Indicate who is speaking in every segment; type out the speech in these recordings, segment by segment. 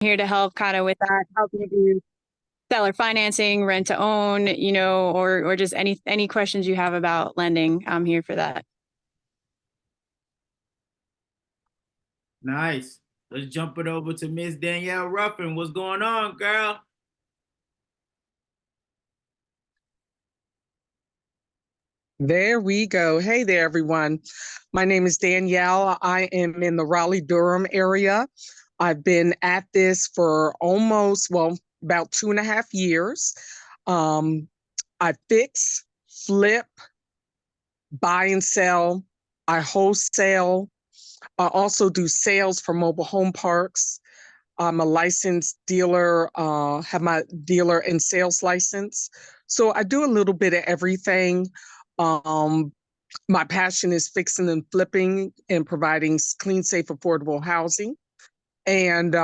Speaker 1: here to help kind of with that, help you do seller financing, rent to own, or just any questions you have about lending. I'm here for that.
Speaker 2: Nice. Let's jump it over to Miss Danielle Ruffin. What's going on, girl?
Speaker 3: There we go. Hey there, everyone. My name is Danielle. I am in the Raleigh-Durham area. I've been at this for about 2.5 years. I fix, flip, buy and sell. I wholesale. I also do sales for mobile home parks. I'm a licensed dealer, have my dealer and sales license. So I do a little bit of everything. My passion is fixing and flipping and providing clean, safe, affordable housing. And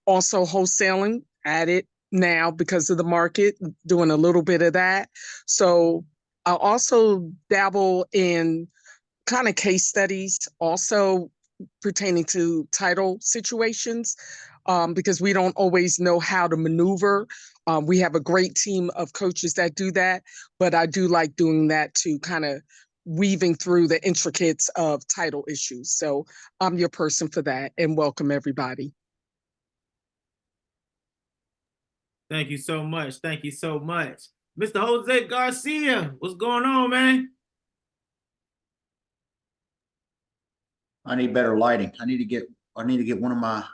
Speaker 3: also wholesaling at it now because of the market, doing a little bit of that. So I also dabble in kind of case studies, also pertaining to title situations, because we don't always know how to maneuver. We have a great team of coaches that do that, but I do like doing that to kind of weaving through the intricacies of title issues. So I'm your person for that, and welcome everybody.
Speaker 2: Thank you so much. Thank you so much. Mr. Jose Garcia, what's going on, man?
Speaker 4: I need better lighting. I need to get one of my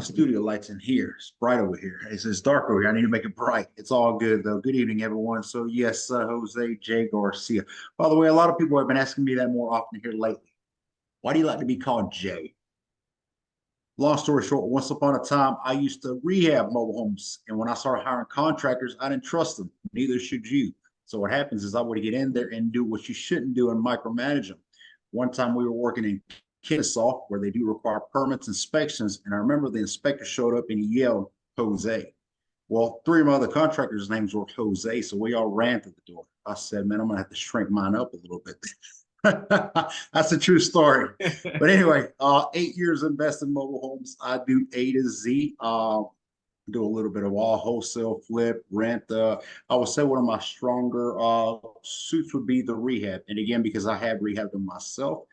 Speaker 4: studio lights in here. It's bright over here. It's dark over here. I need to make it bright. It's all good though. Good evening, everyone. So yes, Jose J. Garcia. By the way, a lot of people have been asking me that more often here lately. Why do you like to be called Jay? Long story short, once upon a time, I used to rehab mobile homes. And when I started hiring contractors, I didn't trust them. Neither should you. So what happens is I would get in there and do what you shouldn't do and micromanage them. One time we were working in Kennesaw where they do require permits, inspections. And I remember the inspector showed up and he yelled, Jose. Well, 3 of my other contractors' names were Jose. So we all ran to the door. I said, man, I'm going to have to shrink mine up a little bit. That's a true story. But anyway, 8 years investing in mobile homes. I do A to Z. Do a little bit of all wholesale, flip, rent. I would say one of my stronger suits would be the rehab. And again, because I have rehabbed them myself,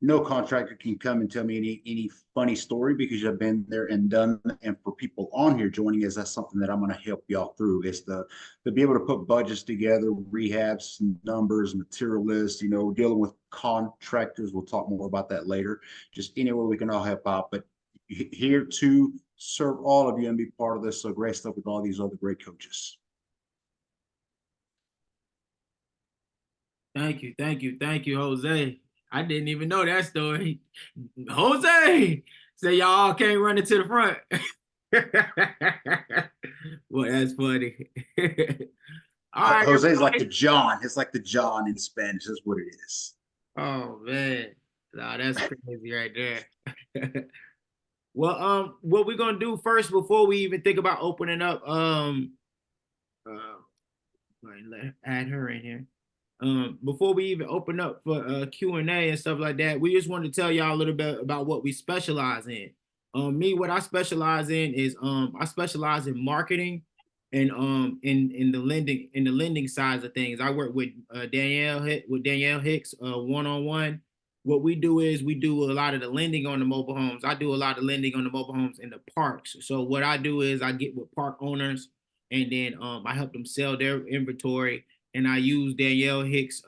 Speaker 4: no contractor can come and tell me any funny story because I've been there and done. And for people on here joining us, that's something that I'm going to help y'all through is to be able to put budgets together, rehabs, numbers, material lists, dealing with contractors. We'll talk more about that later. Just any way we can all help out. But here to serve all of you and be part of this. So great stuff with all these other great coaches.
Speaker 2: Thank you, Jose. I didn't even know that story. Jose, say y'all can't run it to the front. Well, that's funny.
Speaker 4: All right, Jose's like the John. It's like the John in Spanish. That's what it is.
Speaker 2: Oh man, no, that's crazy right there. Well, what we're gonna do first before we even think about opening up, add her in here. Before we even open up for Q&A and stuff like that, we just wanted to tell y'all a little bit about what we specialize in. What I specialize in is I specialize in marketing and in the lending sides of things. I work with Danielle Hicks one-on-one. What we do is we do a lot of the lending on the mobile homes. I do a lot of lending on the mobile homes in the parks. So what I do is I get with park owners and then I help them sell their inventory. And I use Danielle Hicks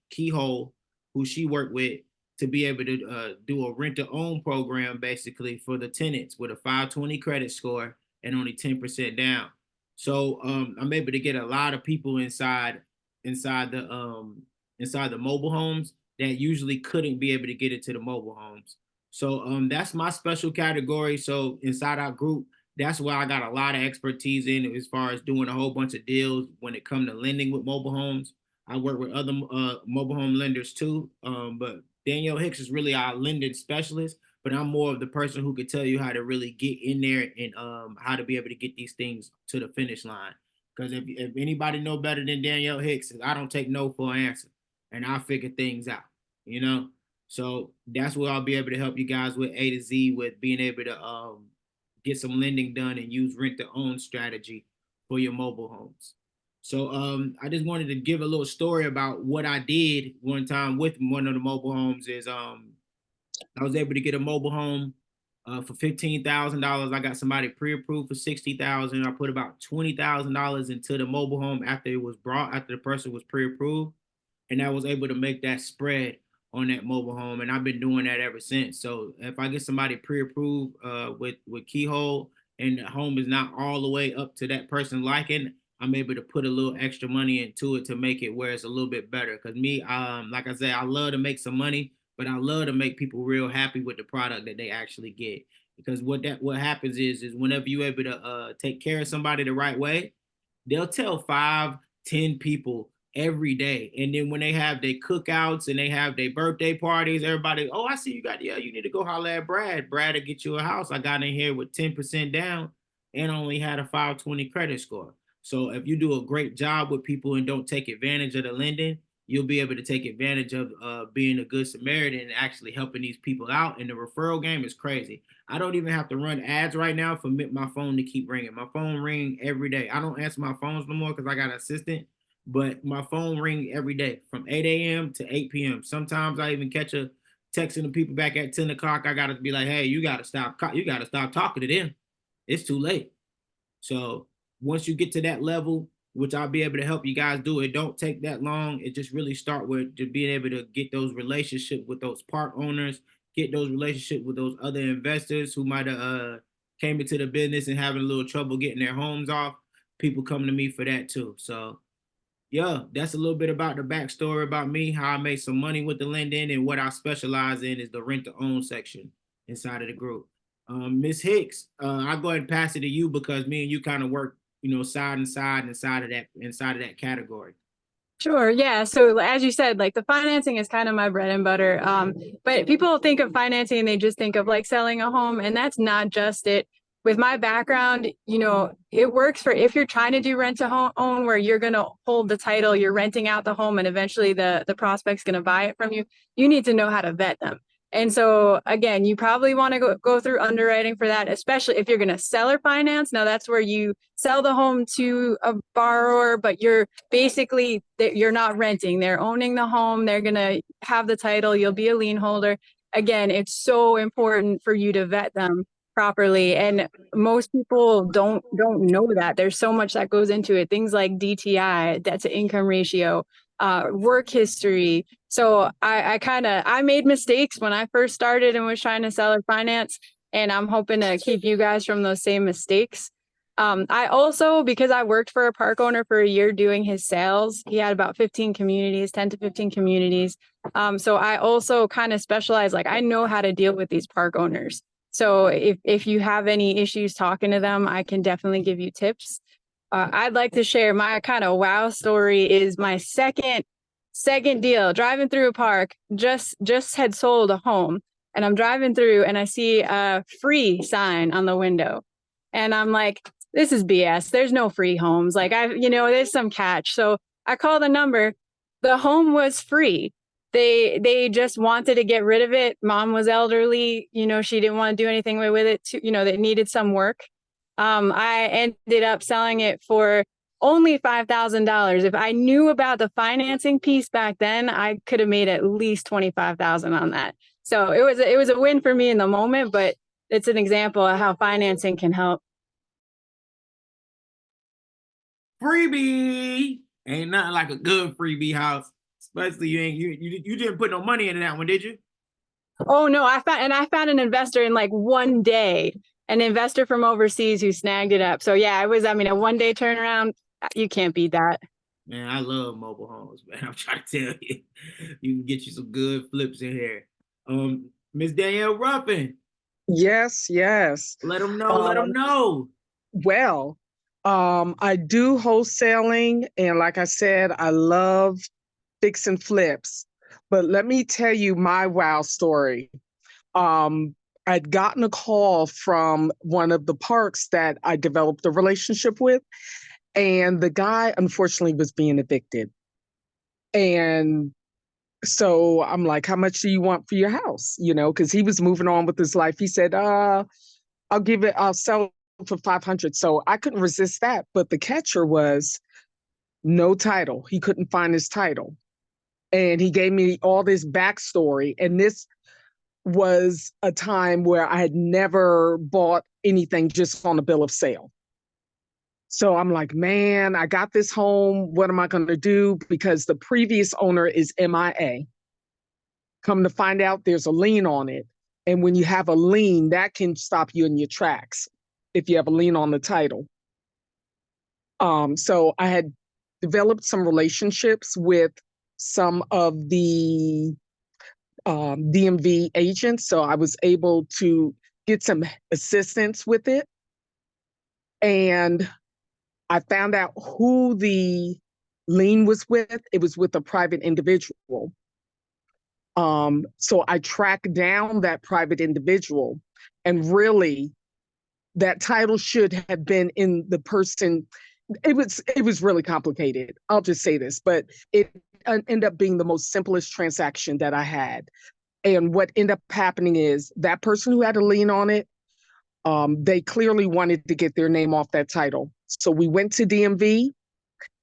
Speaker 2: Keyhole, who she worked with, to be able to do a rent-to-own program basically for the tenants with a 520 credit score and only 10% down. So I'm able to get a lot of people inside the mobile homes that usually couldn't be able to get into the mobile homes. So that's my special category. So inside our group, that's where I got a lot of expertise in as far as doing a whole bunch of deals when it comes to lending with mobile homes. I work with other mobile home lenders too, but Danielle Hicks is really our lending specialist, but I'm more of the person who could tell you how to really get in there and how to be able to get these things to the finish line. Because if anybody know better than Danielle Hicks, I don't take no for an answer, and I figure things out, So that's what I'll be able to help you guys with A to Z, with being able to get some lending done and use rent to own strategy for your mobile homes. So I just wanted to give a little story about what I did one time with one of the mobile homes. Is I was able to get a mobile home for $15,000. I got somebody pre-approved for $60,000. I put about $20,000 into the mobile home after it was brought, after the person was pre-approved, and I was able to make that spread on that mobile home, and I've been doing that ever since. So if I get somebody pre-approved with Keyhole, and the home is not all the way up to that person liking, I'm able to put a little extra money into it to make it where it's a little bit better. Because me, like I said, I love to make some money, but I love to make people real happy with the product that they actually get. Because what happens is whenever you're able to take care of somebody the right way, they'll tell 5, 10 people every day. And then when they have their cookouts and they have their birthday parties, everybody, oh, I see you got, yeah, you need to go holler at Brad. Brad will get you a house. I got in here with 10% down and only had a 520 credit score. So if you do a great job with people and don't take advantage of the lending, you'll be able to take advantage of being a good Samaritan and actually helping these people out. And the referral game is crazy. I don't even have to run ads right now for my phone to keep ringing. My phone ring every day. I don't answer my phones no more because I got an assistant, but my phone ring every day from 8 a.m. to 8 p.m. Sometimes I even catch a texting the people back at 10 o'clock. I got to be like, hey, you got to stop talking to them. It's too late. So once you get to that level, which I'll be able to help you guys do, it don't take that long. It just really start with just being able to get those relationships with those park owners, get those relationships with those other investors who might have came into the business and having a little trouble getting their homes off. People come to me for that too. So yeah, that's a little bit about the backstory about me, how I made some money with the lending, and what I specialize in is the rent to own section inside of the group. Ms. Hicks, I'll go ahead and pass it to you because me and you kind of work, side and side inside of that category.
Speaker 1: Sure. Yeah. So as you said, like the financing is kind of my bread and butter. But people think of financing and they just think of like selling a home, and that's not just it. With my background, it works for if you're trying to do rent to own where you're going to hold the title, you're renting out the home, and eventually the prospect's going to buy it from you. You need to know how to vet them. And so again, you probably want to go through underwriting for that, especially if you're going to seller finance. Now that's where you sell the home to a borrower, but you're not renting. They're owning the home. They're going to have the title. You'll be a lien holder. Again, it's so important for you to vet them properly. And most people don't know that. There's so much that goes into it. Things like DTI, debt to income ratio, work history. So I made mistakes when I first started and was trying to seller finance, and I'm hoping to keep you guys from those same mistakes. I also, because I worked for a park owner for a year doing his sales, he had about 10 to 15 communities. So I also kind of specialize, like I know how to deal with these park owners. So if you have any issues talking to them, I can definitely give you tips. I'd like to share my kind of wow story is my second deal, driving through a park, just had sold a home, and I'm driving through and I see a free sign on the window. And I'm like, this is BS. There's no free homes. Like there's some catch. So I call the number. The home was free. They just wanted to get rid of it. Mom was elderly. She didn't want to do anything with it. That needed some work. I ended up selling it for only $5,000. If I knew about the financing piece back then, I could have made at least $25,000 on that. So it was a win for me in the moment, but it's an example of how financing can help.
Speaker 2: Freebie ain't nothing like a good freebie house, especially you didn't put no money into that one, did you?
Speaker 1: Oh no, I found an investor in like one day, an investor from overseas who snagged it up. So yeah, it was, a 1-day turnaround. You can't beat that.
Speaker 2: Man, I love mobile homes, man. I'm trying to tell you, you can get you some good flips in here. Miss Danielle Ruffin.
Speaker 3: Yes.
Speaker 2: Let them know.
Speaker 3: Well, I do wholesaling, and like I said, I love fix and flips. But let me tell you my wow story. I'd gotten a call from one of the parks that I developed a relationship with, and the guy unfortunately was being evicted. And So I'm like, how much do you want for your house? You know, because he was moving on with his life. He said, I'll sell it for 500. So I couldn't resist that. But the catcher was no title. He couldn't find his title. And he gave me all this backstory. And this was a time where I had never bought anything just on a bill of sale. So I'm like, man, I got this home. What am I going to do? Because the previous owner is MIA. Come to find out there's a lien on it. And when you have a lien, that can stop you in your tracks if you have a lien on the title. So I had developed some relationships with some of the DMV agents. So I was able to get some assistance with it. And I found out who the lien was with. It was with a private individual. So I tracked down that private individual, and really that title should have been in the person. It was really complicated. I'll just say this, but it ended up being the most simplest transaction that I had. And what ended up happening is that person who had a lien on it, they clearly wanted to get their name off that title. So we went to DMV.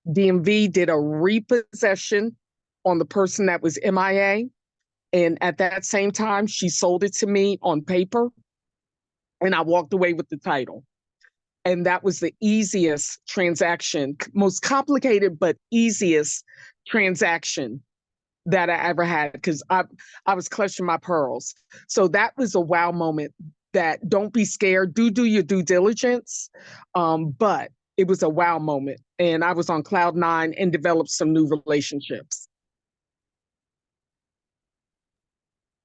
Speaker 3: DMV did a repossession on the person that was MIA. And at that same time, she sold it to me on paper. And I walked away with the title. And that was the easiest transaction, most complicated, but easiest transaction that I ever had, because I was clutching my pearls. So that was a wow moment. That don't be scared, do your due diligence. But it was a wow moment. And I was on cloud nine and developed some new relationships.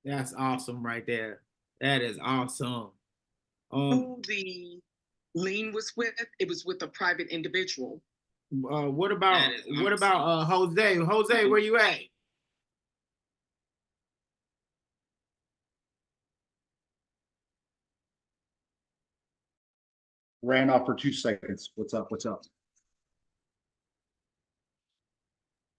Speaker 2: That's awesome right there. That is awesome.
Speaker 3: Who the lien was with, it was with a private individual.
Speaker 2: What about Jose? Jose, where you at?
Speaker 4: Ran off for 2 seconds. What's up? What's up?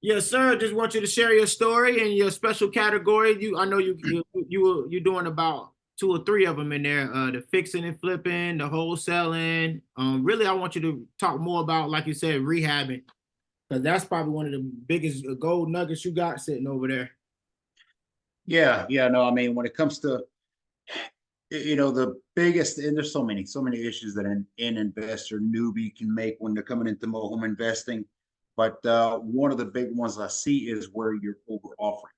Speaker 2: Yes, sir. Just want you to share your story and your special category. I know you're doing about 2 or 3 of them in there. The fixing and flipping, the wholesaling. Really, I want you to talk more about, like you said, rehabbing, because that's probably one of the biggest gold nuggets you got sitting over there.
Speaker 4: Yeah, no, I mean, when it comes to, the biggest, and there's so many issues that an investor newbie can make when they're coming into home investing. But one of the big ones I see is where you're over offering.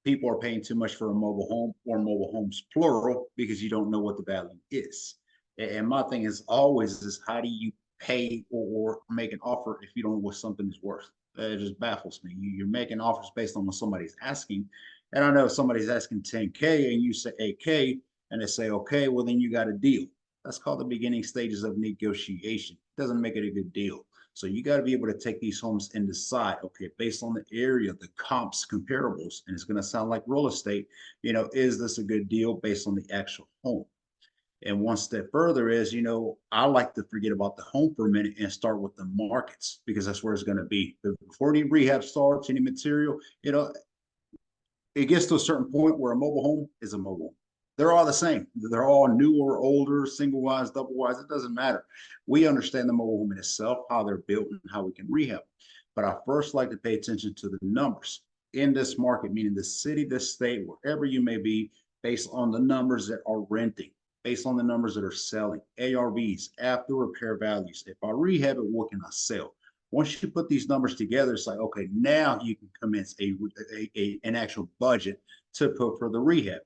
Speaker 4: People are paying too much for a mobile home, or mobile homes plural, because you don't know what the value is. And my thing is always is, how do you pay or make an offer if you don't know what something is worth? It just baffles me. You're making offers based on what somebody's asking. And I know if somebody's asking 10K and you say 8K, and they say, okay, well, then you got a deal. That's called the beginning stages of negotiation. It doesn't make it a good deal. So you got to be able to take these homes and decide, okay, based on the area, the comps, comparables, and it's going to sound like real estate, is this a good deal based on the actual home? And one step further is, I like to forget about the home for a minute and start with the markets, because that's where it's going to be. Before any rehab starts, any material, it gets to a certain point where a mobile home is a mobile home. They're all the same. They're all newer, older, single wise, double wise. It doesn't matter. We understand the mobile home in itself, how they're built and how we can rehab. But I first like to pay attention to the numbers in this market, meaning the city, the state, wherever you may be, based on the numbers that are renting, based on the numbers that are selling, ARVs, after repair values. If I rehab it, what can I sell? Once you put these numbers together, it's like, okay, now you can commence an actual budget to put for the rehab.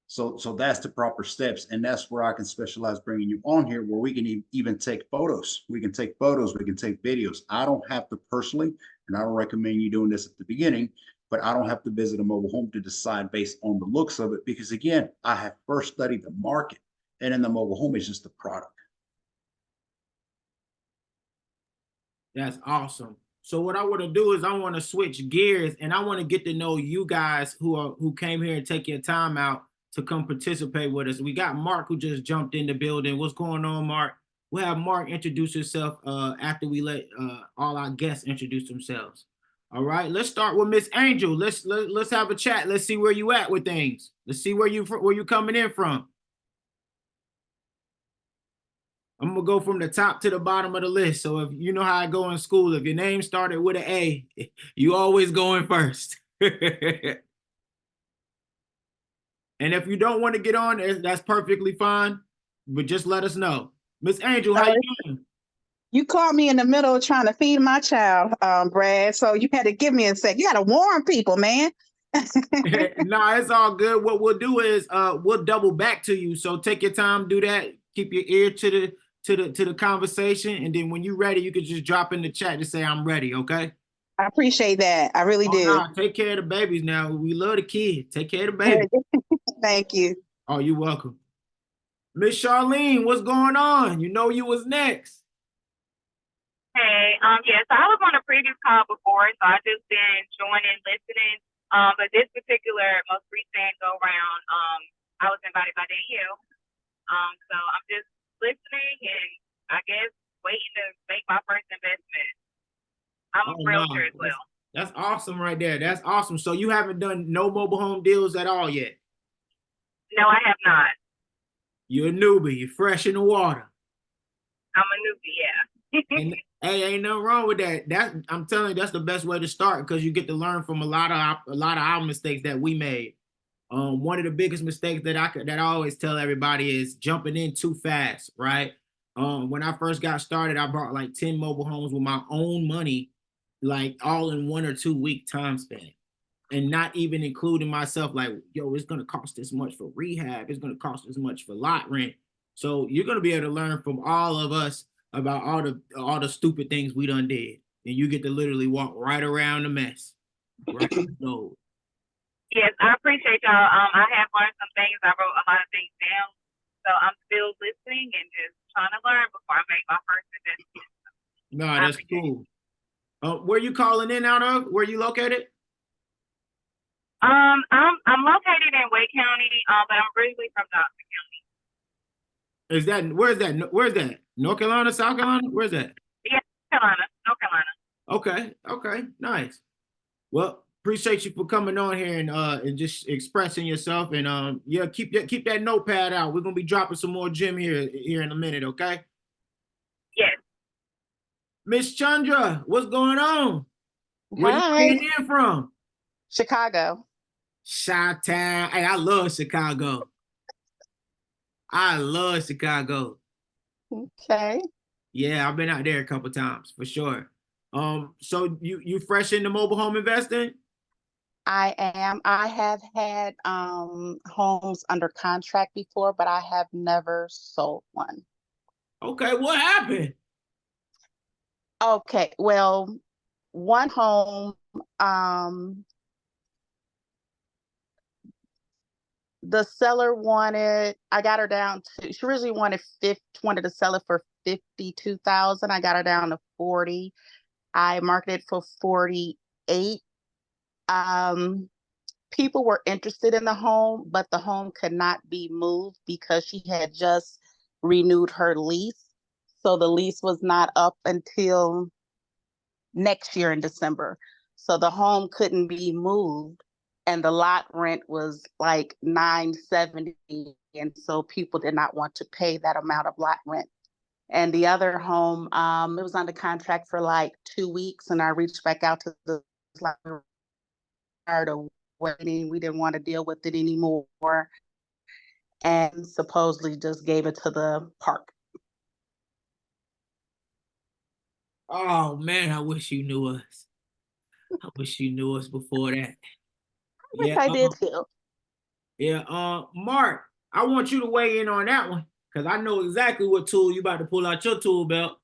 Speaker 4: So that's the proper steps. And that's where I can specialize bringing you on here, where we can even take photos. We can take photos, we can take videos. I don't have to personally, and I don't recommend you doing this at the beginning, but I don't have to visit a mobile home to decide based on the looks of it. Because again, I have first studied the market, and in the mobile home is just the product.
Speaker 2: That's awesome. So what I want to do is I want to switch gears, and I want to get to know you guys who came here and take your time out to come participate with us. We got Mark, who just jumped in the building. What's going on, Mark? We'll have Mark introduce himself after we let all our guests introduce themselves. All right, let's start with Miss Angel. Let's have a chat. Let's see where you at with things. Let's see where you coming in from. I'm gonna go from the top to the bottom of the list. So if you know how I go in school, if your name started with an A, you always go in first. And if you don't want to get on, that's perfectly fine. But just let us know. Miss Angel, how you doing?
Speaker 5: You caught me in the middle of trying to feed my child, Brad. So you had to give me a sec. You got to warn people, man.
Speaker 2: Nah, it's all good. What we'll do is we'll double back to you. So take your time, do that. Keep your ear to the conversation, and then when you're ready, you can just drop in the chat to say I'm ready. Okay.
Speaker 5: I appreciate that. I really do.
Speaker 2: Nah, take care of the babies now. We love the kids. Take care of the babies.
Speaker 5: Thank you.
Speaker 2: Oh, you're welcome. Miss Charlene, what's going on? You know you was next.
Speaker 6: Hey, yeah, so I was on a previous call before, so I just been joining, listening. But this particular most recent go round, I was invited by Danielle. So I'm just listening and I guess waiting to make my first investment. I'm a realtor as well.
Speaker 2: That's awesome right there. That's awesome. So you haven't done no mobile home deals at all yet?
Speaker 6: No, I have not.
Speaker 2: You're a newbie. You're fresh in the water.
Speaker 6: I'm a newbie, yeah.
Speaker 2: And hey, ain't nothing wrong with that. I'm telling you, that's the best way to start because you get to learn from a lot of our mistakes that we made. One of the biggest mistakes that I always tell everybody is jumping in too fast, right? When I first got started, I bought like 10 mobile homes with my own money, like all in 1 or 2 week time span, and not even including myself. Like, yo, it's gonna cost this much for rehab. It's gonna cost this much for lot rent. So you're gonna be able to learn from all of us about all the stupid things we done did, and you get to literally walk right around the mess. Right? So,
Speaker 6: yes, I appreciate y'all. I have learned some things. I wrote a lot of things down, so I'm still listening and just trying to learn before I make my first investment.
Speaker 2: no, that's cool. Where you calling in out of? Where you located?
Speaker 6: I'm located in Wake County, but I'm originally from Johnson County.
Speaker 2: Where's that? North Carolina, South Carolina? Where's that?
Speaker 6: Yeah, North Carolina.
Speaker 2: Okay, nice. Well, appreciate you for coming on here and just expressing yourself. And yeah, keep that notepad out. We're gonna be dropping some more gym here in a minute, okay?
Speaker 6: Yes.
Speaker 2: Miss Chandra, what's going on? Where
Speaker 5: Hi.
Speaker 2: you getting in from?
Speaker 5: Chicago.
Speaker 2: Chi-town. Hey, I love Chicago. I love Chicago.
Speaker 5: Okay.
Speaker 2: Yeah, I've been out there a couple times for sure. So you fresh into mobile home investing?
Speaker 5: I am. I have had homes under contract before, but I have never sold one.
Speaker 2: Okay, what happened?
Speaker 5: Okay, well, one home, the seller I got her down to, she originally wanted to sell it for 52,000. I got her down to 40. I marketed for 48. People were interested in the home, but the home could not be moved because she had just renewed her lease. So the lease was not up until next year in December. So the home couldn't be moved and the lot rent was like $970. And so people did not want to pay that amount of lot rent. And the other home, it was under contract for like 2 weeks, and I reached back out to the tired of waiting. We didn't want to deal with it anymore, and supposedly just gave it to the park.
Speaker 2: Oh man, I wish you knew us. I wish you knew us before that.
Speaker 5: Yeah, I did too.
Speaker 2: Yeah, Mark, I want you to weigh in on that one because I know exactly what tool you about to pull out your tool belt.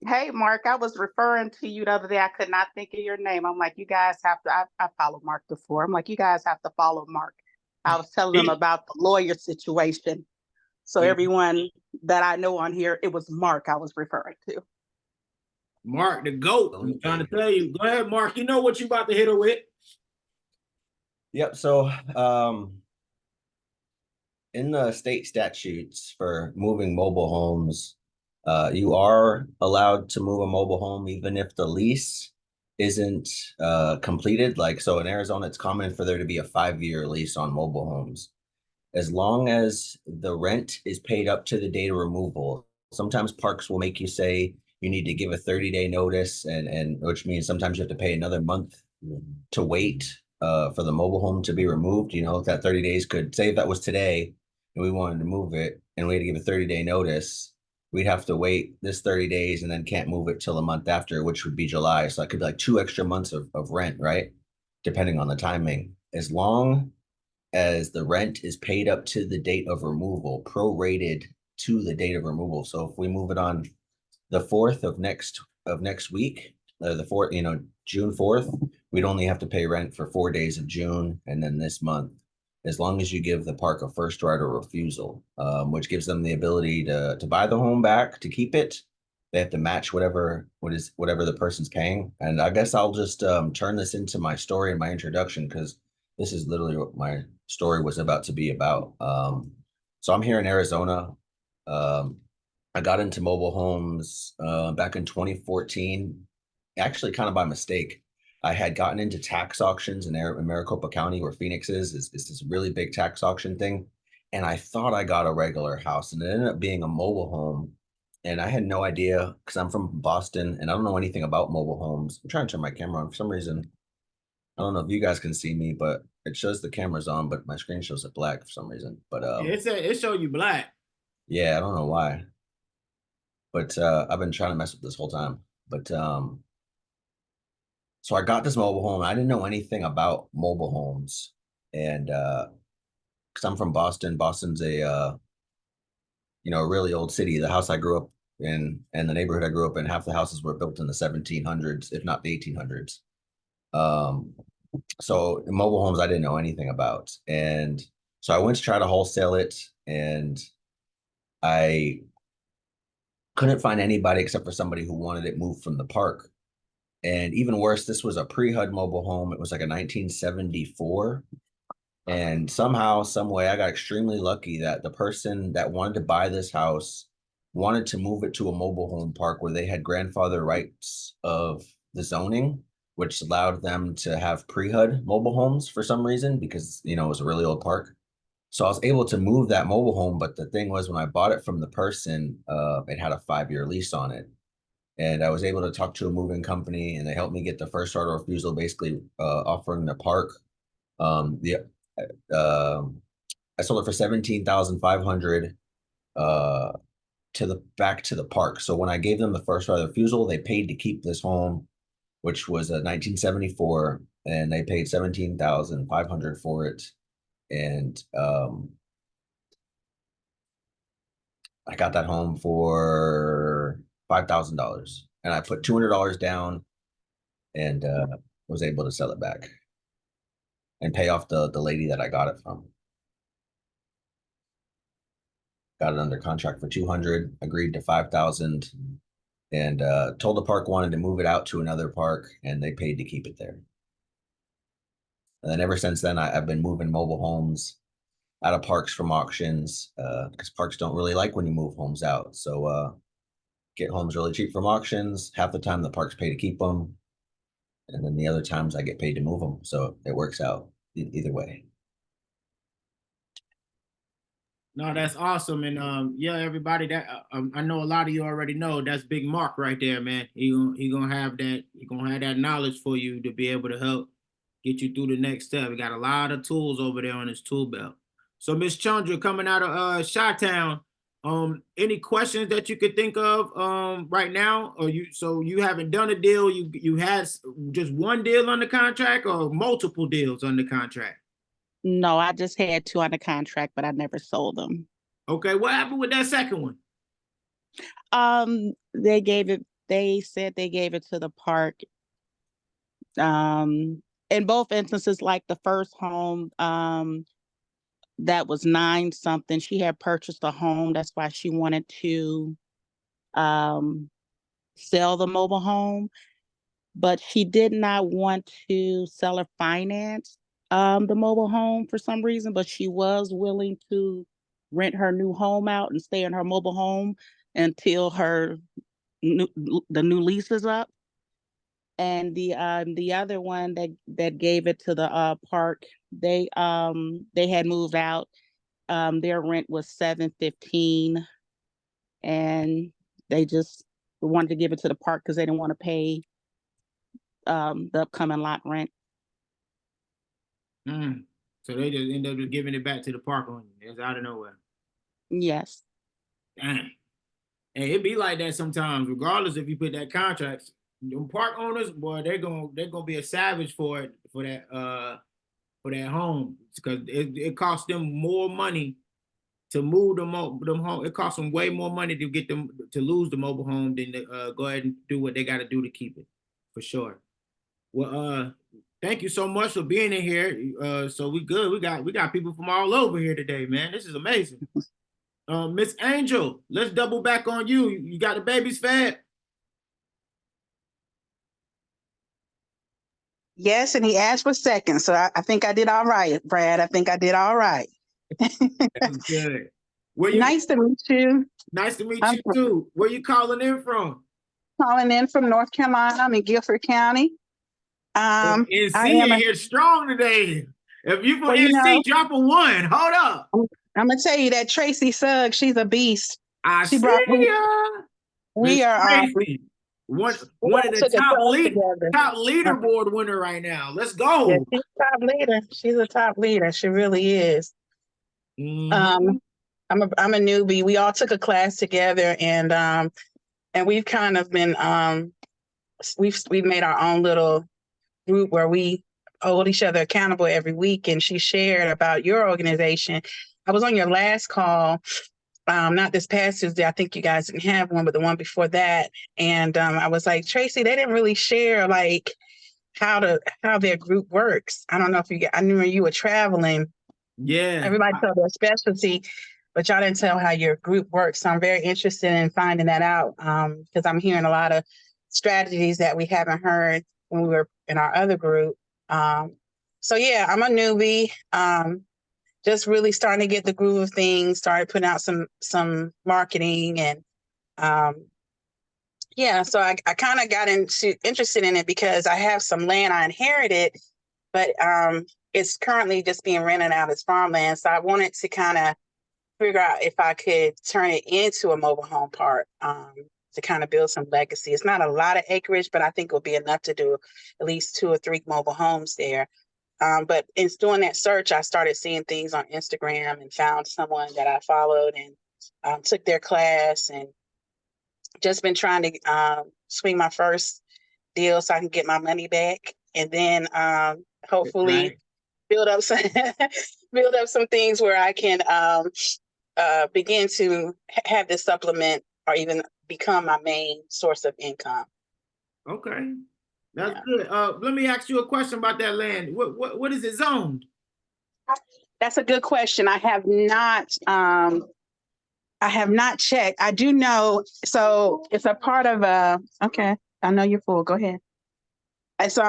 Speaker 5: Hey, Mark, I was referring to you the other day. I could not think of your name. I'm like, you guys have to, I followed Mark before. I'm like, you guys have to follow Mark. I was telling them about the lawyer situation. So everyone that I know on here, it was Mark I was referring to.
Speaker 2: Mark the GOAT. I'm trying to tell you. Go ahead, Mark. You know what you about to hit her with.
Speaker 7: Yep. So in the state statutes for moving mobile homes, you are allowed to move a mobile home even if the lease isn't completed, like, so in Arizona, it's common for there to be a 5-year lease on mobile homes. As long as the rent is paid up to the date of removal, sometimes parks will make you say you need to give a 30-day notice, and which means sometimes you have to pay another month to wait for the mobile home to be removed. You know, that 30 days could say if that was today and we wanted to move it and we had to give a 30-day notice, we'd have to wait this 30 days and then can't move it till a month after, which would be July. So that could be like 2 extra months of rent, right? Depending on the timing. As long as the rent is paid up to the date of removal, prorated to the date of removal. So if we move it on the 4th of next week, the 4th, you know, June 4th, we'd only have to pay rent for 4 days of June and then this month, as long as you give the park a first right of refusal, which gives them the ability to buy the home back, to keep it. They have to match whatever the person's paying. And I guess I'll just turn this into my story and my introduction, because this is literally what my story was about to be about. So I'm here in Arizona. I got into mobile homes back in 2014, actually kind of by mistake. I had gotten into tax auctions in Maricopa County, where Phoenix is this really big tax auction thing. And I thought I got a regular house, and it ended up being a mobile home. And I had no idea, because I'm from Boston and I don't know anything about mobile homes. I'm trying to turn my camera on for some reason. I don't know if you guys can see me, but it shows the camera's on, but my screen shows it black for some reason. But
Speaker 2: Yeah, it show you black.
Speaker 7: yeah, I don't know why. But I've been trying to mess with this whole time. But so I got this mobile home. I didn't know anything about mobile homes. And because I'm from Boston, Boston's a a really old city. The house I grew up in and the neighborhood I grew up in, half the houses were built in the 1700s, if not the 1800s. So mobile homes I didn't know anything about. And so I went to try to wholesale it, and I couldn't find anybody except for somebody who wanted it moved from the park. And even worse, this was a pre-HUD mobile home. It was like a 1974. And somehow, some way, I got extremely lucky that the person that wanted to buy this house wanted to move it to a mobile home park where they had grandfather rights of the zoning, which allowed them to have pre-HUD mobile homes for some reason, because, you know, it was a really old park. So I was able to move that mobile home. But the thing was, when I bought it from the person, it had a 5-year lease on it. And I was able to talk to a moving company, and they helped me get the first right of refusal, basically offering the park. The I sold it for 17,500 to the back to the park. So when I gave them the first right of refusal, they paid to keep this home, which was a 1974, and they paid 17,500 for it. And I got that home for $5,000, and I put $200 down, and was able to sell it back and pay off the lady that I got it from. Got it under contract for 200, agreed to 5,000, and told the park wanted to move it out to another park, and they paid to keep it there. And then ever since then, I've been moving mobile homes out of parks from auctions, because parks don't really like when you move homes out. So get homes really cheap from auctions. Half the time the parks pay to keep them, and then the other times I get paid to move them. So it works out either way.
Speaker 2: No, that's awesome. And yeah, everybody, that I know a lot of you already know, that's Big Mark right there, man. He gonna have that knowledge for you to be able to help get you through the next step. We got a lot of tools over there on his tool belt. So Miss Chandra, coming out of Chi-Town, any questions that you could think of right now? Or you haven't done a deal, you had just one deal under contract or multiple deals under contract?
Speaker 5: No, I just had 2 under contract, but I never sold them.
Speaker 2: Okay, what happened with that second one?
Speaker 5: They said they gave it to the park. In both instances, like the first home, that was 9 something. She had purchased a home. That's why she wanted to sell the mobile home, but she did not want to sell or finance the mobile home for some reason, but she was willing to rent her new home out and stay in her mobile home until the new lease is up. And the other one that gave it to the park, they had moved out. Their rent was $7.15, and they just wanted to give it to the park because they didn't want to pay the upcoming lot rent.
Speaker 2: So they just end up just giving it back to the park on you. It's out of nowhere.
Speaker 5: Yes.
Speaker 2: Dang. And it be like that sometimes, regardless if you put that contract. Them park owners, boy, they're gonna be a savage for it, for that home, because it costs them more money to move them home. It costs them way more money to get them to lose the mobile home than to go ahead and do what they got to do to keep it, for sure. Well, thank you so much for being in here. So we good. We got people from all over here today, man. This is amazing. Miss Angel, let's double back on you. You got the babies fed?
Speaker 8: Yes, and he asked for second, so I think I did all right, Brad. I think I did all right.
Speaker 2: That's good.
Speaker 8: Nice to meet you.
Speaker 2: Nice to meet you too. Where you calling in from?
Speaker 8: Calling in from North Carolina. I'm in Guilford County.
Speaker 2: NC here strong today. If you from
Speaker 8: well,
Speaker 2: NC, drop a 1. Hold up.
Speaker 8: I'm gonna tell you that Tracy Suggs, she's a beast.
Speaker 2: She brought me.
Speaker 8: We are
Speaker 2: Tracy. One of the top leaderboard winner right now. Let's go.
Speaker 8: Yeah, she's a top leader. She's a top leader. She really is. I'm a newbie. We all took a class together, and we've kind of been we've made our own little group where we hold each other accountable every week. And she shared about your organization. I was on your last call. Not this past Tuesday. I think you guys didn't have one, but the one before that. And I was like, Tracy, they didn't really share like how their group works. I don't know if I knew when you were traveling.
Speaker 2: Yeah.
Speaker 8: Everybody told their specialty, but y'all didn't tell how your group works. So I'm very interested in finding that out because I'm hearing a lot of strategies that we haven't heard when we were in our other group. So yeah, I'm a newbie. Just really starting to get the groove of things, started putting out some marketing and so I kind of got interested in it because I have some land I inherited, but it's currently just being rented out as farmland. So I wanted to kind of figure out if I could turn it into a mobile home park to kind of build some legacy. It's not a lot of acreage, but I think it'll be enough to do at least 2 or 3 mobile homes there. But in doing that search, I started seeing things on Instagram and found someone that I followed and took their class and just been trying to swing my first deal so I can get my money back. And then hopefully build up some things where I can begin to have this supplement or even become my main source of income.
Speaker 2: Okay. That's good. Let me ask you a question about that land. What is it zoned?
Speaker 8: That's a good question. I have not checked. I do know. So it's a part of okay. I know you're full. Go ahead. It's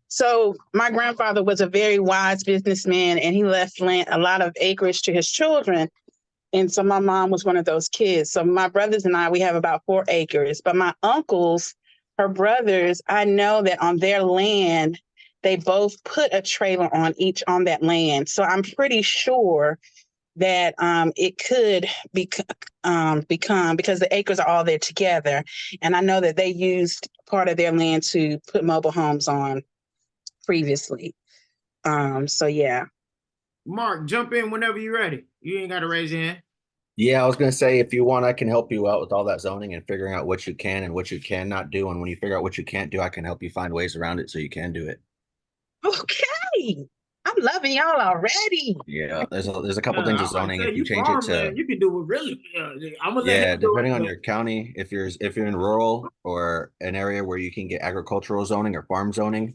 Speaker 8: so my grandfather was a very wise businessman, and he left a lot of acreage to his children. And so my mom was one of those kids. So my brothers and I, we have about 4 acres. But my uncles, her brothers, I know that on their land, they both put a trailer on that land. So I'm pretty sure that it could become, because the acres are all there together. And I know that they used part of their land to put mobile homes on previously. So yeah.
Speaker 2: Mark, jump in whenever you're ready. You ain't got to raise your hand.
Speaker 7: Yeah, I was going to say, if you want, I can help you out with all that zoning and figuring out what you can and what you cannot do. And when you figure out what you can't do, I can help you find ways around it so you can do it.
Speaker 8: Okay. I'm loving y'all already.
Speaker 7: Yeah, there's a couple things with zoning. If you change it to,
Speaker 2: you can do it really. I'm gonna let him
Speaker 7: depending on your county, if you're in rural or an area where you can get agricultural zoning or farm zoning,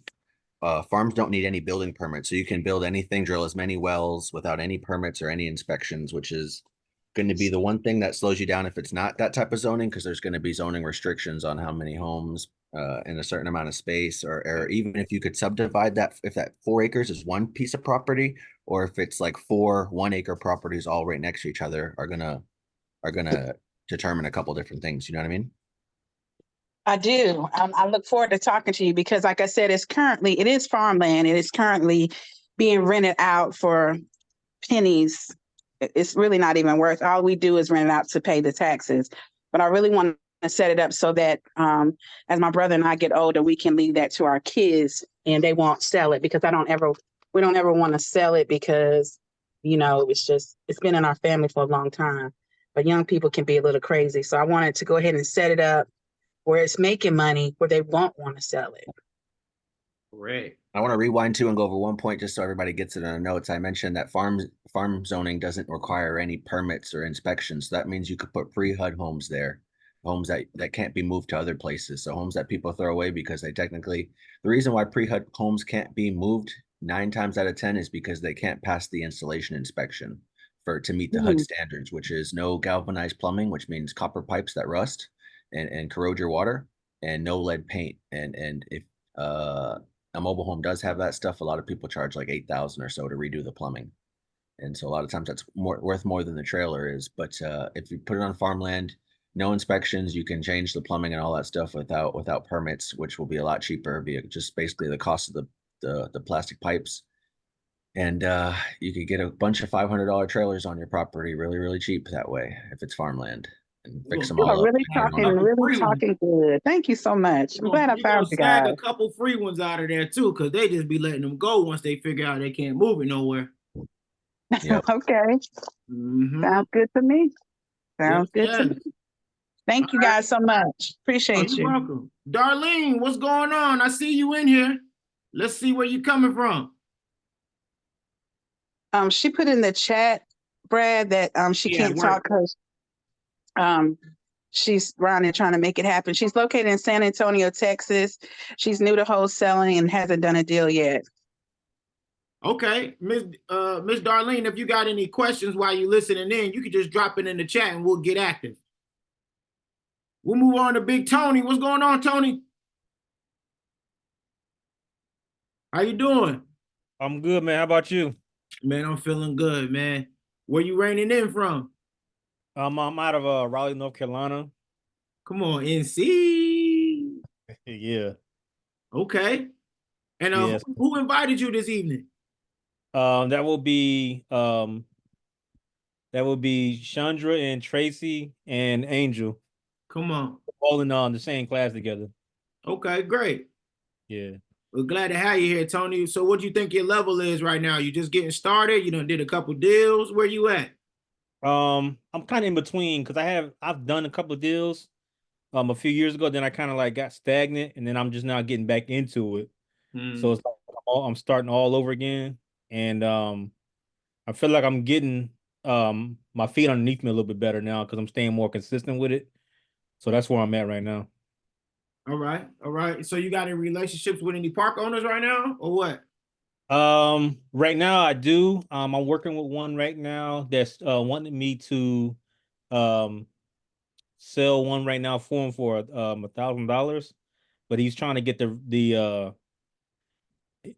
Speaker 7: farms don't need any building permits, so you can build anything, drill as many wells without any permits or any inspections, which is going to be the one thing that slows you down if it's not that type of zoning, because there's going to be zoning restrictions on how many homes in a certain amount of space, or even if you could subdivide that, if that 4 acres is one piece of property, or if it's like 4 1-acre properties all right next to each other, are gonna determine a couple different things. You know what I mean?
Speaker 8: I do. I look forward to talking to you because, like I said, it is farmland. It is currently being rented out for pennies. It's really not even worth. All we do is rent it out to pay the taxes. But I really want to set it up so that as my brother and I get older, we can leave that to our kids and they won't sell it because we don't ever want to sell it because, it's been in our family for a long time. But young people can be a little crazy. So I wanted to go ahead and set it up where it's making money where they won't want to sell it.
Speaker 2: Correct.
Speaker 7: I want to rewind too and go over one point just so everybody gets it in the notes. I mentioned that farm zoning doesn't require any permits or inspections. So that means you could put pre-HUD homes there, homes that can't be moved to other places. So homes that people throw away because the reason why pre-HUD homes can't be moved 9 times out of 10 is because they can't pass the installation inspection to meet the HUD standards, which is no galvanized plumbing, which means copper pipes that rust and corrode your water, and no lead paint. And if a mobile home does have that stuff, a lot of people charge like $8,000 or so to redo the plumbing. And so a lot of times that's worth more than the trailer is. But if you put it on farmland, no inspections, you can change the plumbing and all that stuff without permits, which will be a lot cheaper, be just basically the cost of the plastic pipes. And you could get a bunch of $500 trailers on your property really, really cheap that way if it's farmland, and fix them
Speaker 8: You
Speaker 7: all
Speaker 8: are
Speaker 7: up.
Speaker 8: really talking good. Thank you so much. I'm glad I found you
Speaker 2: snag
Speaker 8: guys.
Speaker 2: a couple free ones out of there too, because they just be letting them go once they figure out they can't move it nowhere.
Speaker 7: Yep.
Speaker 8: Okay. Sounds good to me. Sounds good to me. Thank you guys so much. Appreciate you.
Speaker 2: You're welcome. Darlene, what's going on? I see you in here. Let's see where you coming from.
Speaker 8: She put in the chat, Brad, that she can't talk because she's around there trying to make it happen. She's located in San Antonio, Texas. She's new to wholesaling and hasn't done a deal yet.
Speaker 2: Okay, Miss Darlene, if you got any questions while you listening in, you can just drop it in the chat and we'll get active. We'll move on to Big Tony. What's going on, Tony? How you doing?
Speaker 9: I'm good, man. How about you?
Speaker 2: Man, I'm feeling good, man. Where you raining in from?
Speaker 9: I'm out of Raleigh, North Carolina.
Speaker 2: Come on, NC.
Speaker 9: Yeah.
Speaker 2: Okay. And
Speaker 9: Yes.
Speaker 2: who invited you this evening?
Speaker 9: That will be Chandra and Tracy and Angel.
Speaker 2: Come on.
Speaker 9: All in the same class together.
Speaker 2: Okay, great.
Speaker 9: Yeah.
Speaker 2: We're glad to have you here, Tony. So what do you think your level is right now? You just getting started? You done did a couple deals. Where you at?
Speaker 9: I'm kind of in between because I've done a couple of deals a few years ago. Then I kind of like got stagnant, and then I'm just now getting back into it. So it's like I'm starting all over again, and I feel like I'm getting my feet underneath me a little bit better now because I'm staying more consistent with it. So that's where I'm at right now.
Speaker 2: All right, all right. So you got any relationships with any park owners right now, or what?
Speaker 9: Right now I do. I'm working with one right now that's wanting me to sell one right now for him for $1,000, but he's trying to get the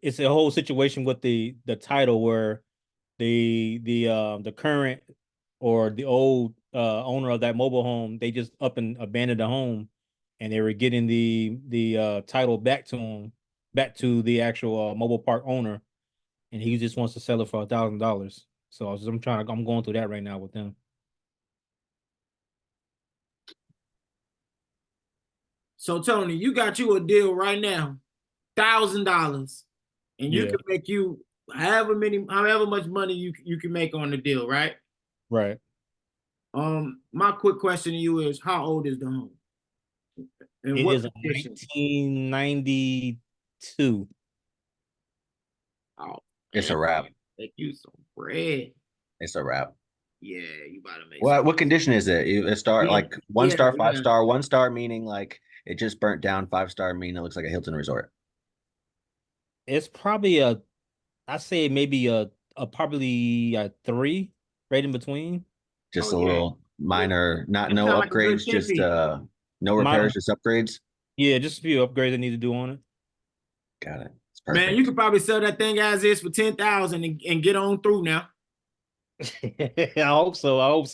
Speaker 9: it's a whole situation with the title where the current or the old owner of that mobile home, they just up and abandoned the home, and they were getting the title back to him, back to the actual mobile park owner, and he just wants to sell it for $1,000. So I'm going through that right now with them.
Speaker 2: So Tony, you got you a deal right now, $1,000, and you can make you however much money you can make on the deal, right?
Speaker 9: Right.
Speaker 2: My quick question to you is, how old is the home? And
Speaker 9: It
Speaker 2: what
Speaker 9: is a 1992.
Speaker 2: Oh,
Speaker 7: it's a wrap.
Speaker 2: Make you some bread.
Speaker 7: It's a wrap.
Speaker 2: Yeah, you gotta make.
Speaker 7: What condition is it? A star, like 1 star, 5 star, 1 star meaning like it just burnt down, 5 star meaning it looks like a Hilton resort.
Speaker 9: It's probably I say maybe probably a 3 right in between.
Speaker 7: Just a little minor, no upgrades, just no repairs, just upgrades.
Speaker 9: Yeah, just a few upgrades I need to do on it.
Speaker 7: Got it.
Speaker 2: Man, you could probably sell that thing as is for $10,000 and get on through now.
Speaker 9: I hope so. That's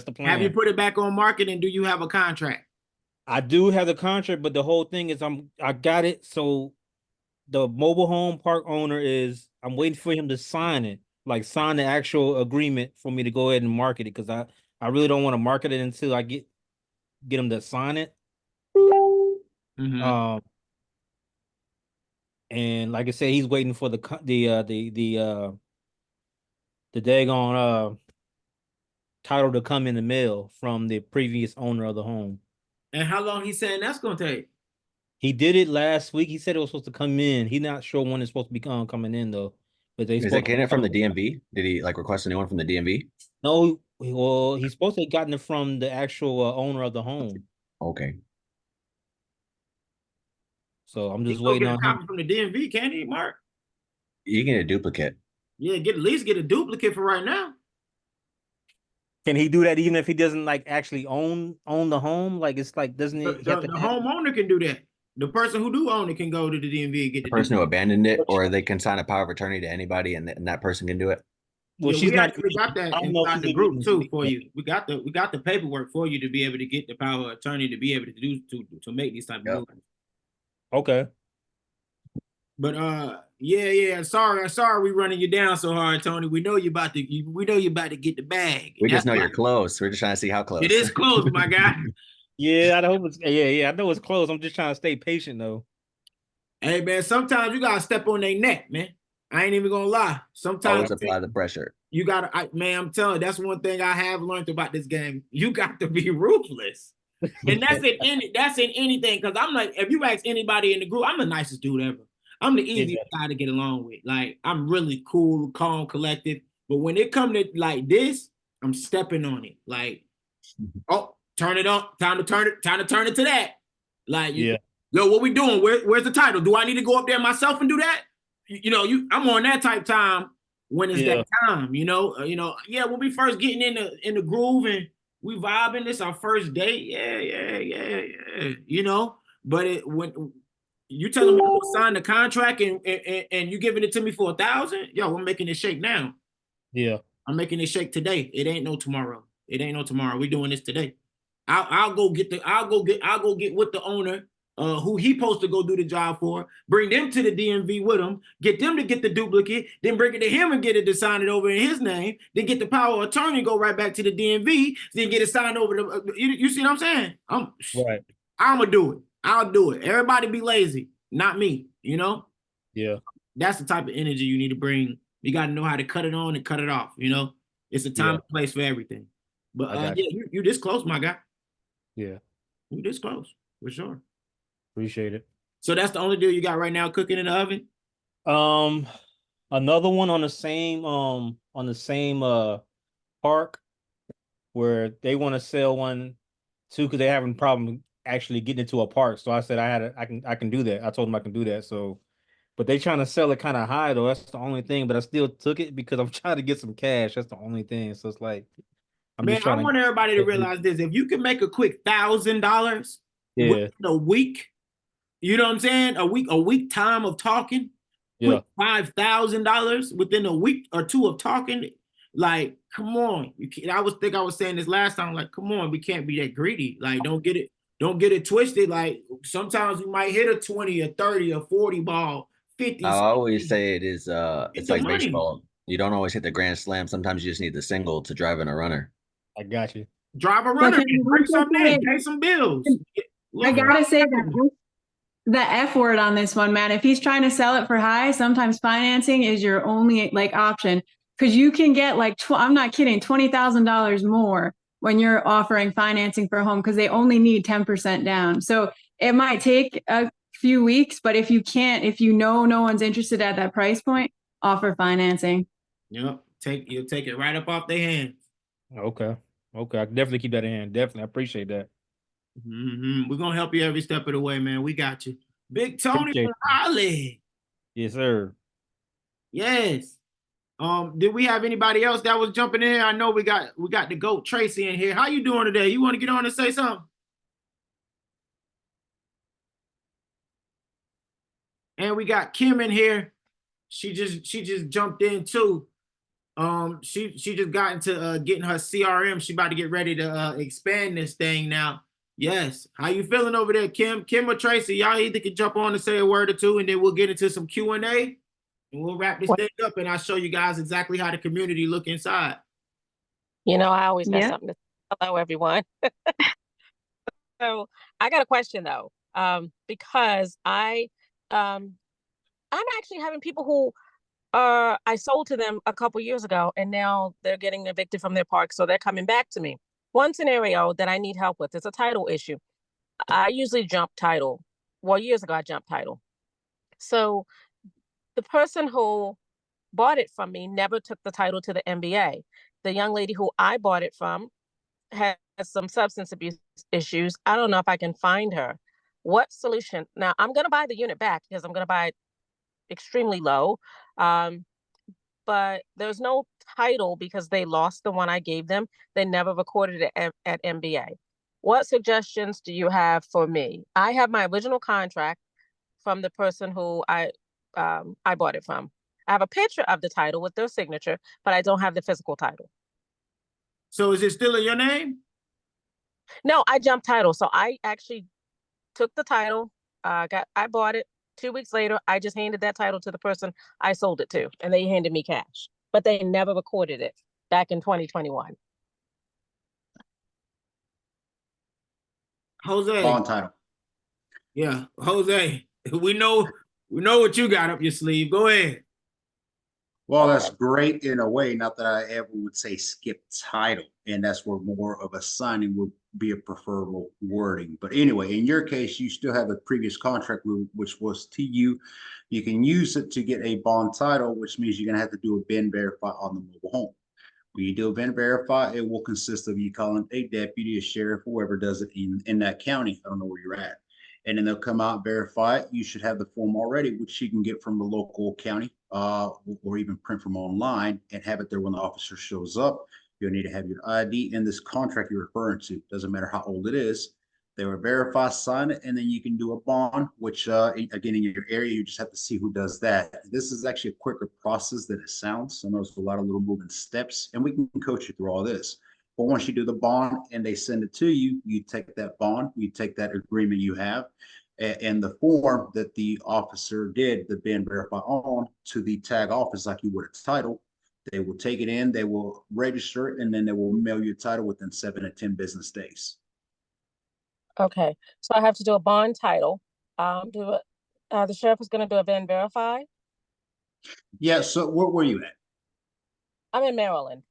Speaker 9: the plan.
Speaker 2: Have you put it back on market, and do you have a contract?
Speaker 9: I do have the contract, but the whole thing is I got it. So the mobile home park owner I'm waiting for him to sign it, like sign the actual agreement for me to go ahead and market it, because I really don't want to market it until I get him to sign it.
Speaker 2: Mhm.
Speaker 9: And like I said, he's waiting for the daggone title to come in the mail from the previous owner of the home.
Speaker 2: And how long he saying that's gonna take?
Speaker 9: He did it last week. He said it was supposed to come in. He's not sure when it's supposed to be coming in though. But they
Speaker 7: Is it
Speaker 9: supposed to
Speaker 7: getting it from the
Speaker 9: come.
Speaker 7: DMV? Did he like request a new one from the DMV?
Speaker 9: No, well, he's supposed to have gotten it from the actual owner of the home.
Speaker 7: Okay.
Speaker 9: So I'm
Speaker 2: He
Speaker 9: just
Speaker 2: go
Speaker 9: waiting
Speaker 2: get a
Speaker 9: on him.
Speaker 2: copy from the DMV, can't he, Mark?
Speaker 7: You can get a duplicate.
Speaker 2: Yeah, at least get a duplicate for right now.
Speaker 9: Can he do that even if he doesn't like actually own the home? Like it's like doesn't
Speaker 2: The,
Speaker 9: it
Speaker 2: the,
Speaker 9: have to
Speaker 2: the
Speaker 9: have
Speaker 2: homeowner can do that. The person who do own it can go to the DMV and get
Speaker 7: The
Speaker 2: the
Speaker 7: person who
Speaker 2: duplicate.
Speaker 7: abandoned it, or they can sign a power of attorney to anybody, and that person can do it.
Speaker 9: well,
Speaker 2: Yeah,
Speaker 9: she's
Speaker 2: we
Speaker 9: not
Speaker 2: actually got
Speaker 9: I
Speaker 2: that
Speaker 9: don't know if
Speaker 2: inside
Speaker 9: she's
Speaker 2: the
Speaker 9: even
Speaker 2: group too for
Speaker 9: yet.
Speaker 2: you. We got the paperwork for you to be able to get the power of attorney to be able to do to make these type of
Speaker 7: Yep.
Speaker 2: moves.
Speaker 9: Okay.
Speaker 2: But yeah. Sorry, we running you down so hard, Tony. We know you about to get the bag.
Speaker 7: We just
Speaker 2: That's
Speaker 7: know
Speaker 2: why
Speaker 7: you're close. We're just trying to see how close.
Speaker 2: it is close, my guy.
Speaker 9: Yeah, I hope it's I know it's close. I'm just trying to stay patient though.
Speaker 2: Hey man, sometimes you gotta step on their neck, man. I ain't even gonna lie. Sometimes
Speaker 7: Always apply the pressure.
Speaker 2: you gotta, man. I'm telling you, that's one thing I have learned about this game. You got to be ruthless, and that's in anything. Because I'm like, if you ask anybody in the group, I'm the nicest dude ever. I'm the easiest guy to get along with. Like I'm really cool, calm, collected. But when it come to like this, I'm stepping on it. Like, oh, turn it up. Time to turn it. Time to turn it to that. Like,
Speaker 9: Yeah.
Speaker 2: yo, what we doing? Where's the title? Do I need to go up there myself and do that? I'm on that type time when it's that time. Yeah. When we first getting in the groove and we vibing, this our first date. Yeah. But when you telling me to go sign the contract and you giving it to me for 1,000, yo, I'm making it shake now.
Speaker 9: Yeah.
Speaker 2: I'm making it shake today. It ain't no tomorrow. We doing this today. I'll go get with the owner, who he supposed to go do the job for, bring them to the DMV with him, get them to get the duplicate, then bring it to him and get it to sign it over in his name, then get the power of attorney, go right back to the DMV, then get it signed over to, you see what I'm saying? I'm gonna do it. I'll do it. Everybody be lazy, not me,
Speaker 9: Yeah.
Speaker 2: That's the type of energy you need to bring. You got to know how to cut it on and cut it off, It's a time and place for everything. But you this close, my guy.
Speaker 9: Yeah.
Speaker 2: You this close, for sure.
Speaker 9: Appreciate it.
Speaker 2: So that's the only deal you got right now cooking in the oven?
Speaker 9: Another one on the same park where they want to sell one too because they're having a problem actually getting into a park. So I said I can do that. I told them I can do that. So but they trying to sell it kind of high though. That's the only thing. But I still took it because I'm trying to get some cash. That's the only thing. So it's like I'm
Speaker 2: Man,
Speaker 9: just trying
Speaker 2: I want everybody to realize this. If you can make a quick $1,000 within a week, you know what I'm saying? A week time of talking, quick $5,000 within a week or two of talking. Like, come on. I was saying this last time. Like, come on, we can't be that greedy. Like, don't get it twisted. Like, sometimes you might hit a 20, a 30, a 40 ball, 50.
Speaker 7: I always say it's like
Speaker 2: money.
Speaker 7: baseball. You don't always hit the grand slam. Sometimes you just need the single to drive in a runner.
Speaker 9: I got you.
Speaker 2: Drive a runner, bring something in, pay some bills.
Speaker 1: I gotta say that the F word on this one, man. If he's trying to sell it for high, sometimes financing is your only like option because you can get like I'm not kidding, $20,000 more when you're offering financing for a home because they only need 10% down. So it might take a few weeks, but if you know no one's interested at that price point, offer financing.
Speaker 2: Yep, you'll take it right up off their hands.
Speaker 9: Okay, I can definitely keep that in hand. Definitely, I appreciate that.
Speaker 2: We're gonna help you every step of the way, man. We got you. Big Tony from Raleigh.
Speaker 9: Yes, sir.
Speaker 2: Yes. Did we have anybody else that was jumping in? I know we got the GOAT Tracy in here. How you doing today? You want to get on and say something? And we got Kim in here. She just jumped in too. She just got into getting her CRM. She about to get ready to expand this thing now. Yes. How you feeling over there, Kim? Kim or Tracy, y'all either can jump on and say a word or two, and then we'll get into some Q&A, and we'll wrap this
Speaker 10: What-
Speaker 2: thing up, and I'll show you guys exactly how the community look inside.
Speaker 10: You know, I always got
Speaker 1: Yeah.
Speaker 10: something to say. Hello, everyone. So I got a question though, because I'm actually having people who I sold to them a couple years ago, and now they're getting evicted from their park, so they're coming back to me. One scenario that I need help with is a title issue. I usually jump title. Well, years ago I jumped title. So the person who bought it from me never took the title to the NBA. The young lady who I bought it from has some substance abuse issues. I don't know if I can find her. What solution? Now, I'm going to buy the unit back because I'm going to buy it extremely low. Um, but there's no title because they lost the one I gave them. They never recorded it at MBA. What suggestions do you have for me? I have my original contract from the person who I bought it from. I have a picture of the title with their signature, but I don't have the physical title.
Speaker 2: So is it still in your name?
Speaker 10: No, I jumped title. So I actually took the title, I bought it. 2 weeks later, I just handed that title to the person I sold it to, and they handed me cash. But they never recorded it back in 2021.
Speaker 2: Jose.
Speaker 4: Bond title.
Speaker 2: Yeah, Jose. We know what you got up your sleeve. Go ahead.
Speaker 4: Well, that's great in a way. Not that I ever would say skip title, and that's where more of a signing would be a preferable wording. But anyway, in your case, you still have the previous contract rule, which was to you. You can use it to get a bond title, which means you're going to have to do a bin verify on the mobile home. When you do a bin verify, it will consist of you calling a deputy, a sheriff, whoever does it in that county. I don't know where you're at. And then they'll come out and verify it. You should have the form already, which you can get from the local county or even print from online and have it there when the officer shows up. You'll need to have your ID and this contract you're referring to. Doesn't matter how old it is. They will verify, sign it, and then you can do a bond, which again, in your area, you just have to see who does that. This is actually a quicker process than it sounds. I know it's a lot of little moving steps, and we can coach you through all this. But once you do the bond and they send it to you, you take that bond, you take that agreement you have, and the form that the officer did the bin verify on to the tag office like you would a title. They will take it in, they will register it, and then they will mail you a title within 7 to 10 business days.
Speaker 10: Okay, so I have to do a bond title. The sheriff is going to do a bin verify.
Speaker 4: Yeah, so where were you at?
Speaker 10: I'm in Maryland.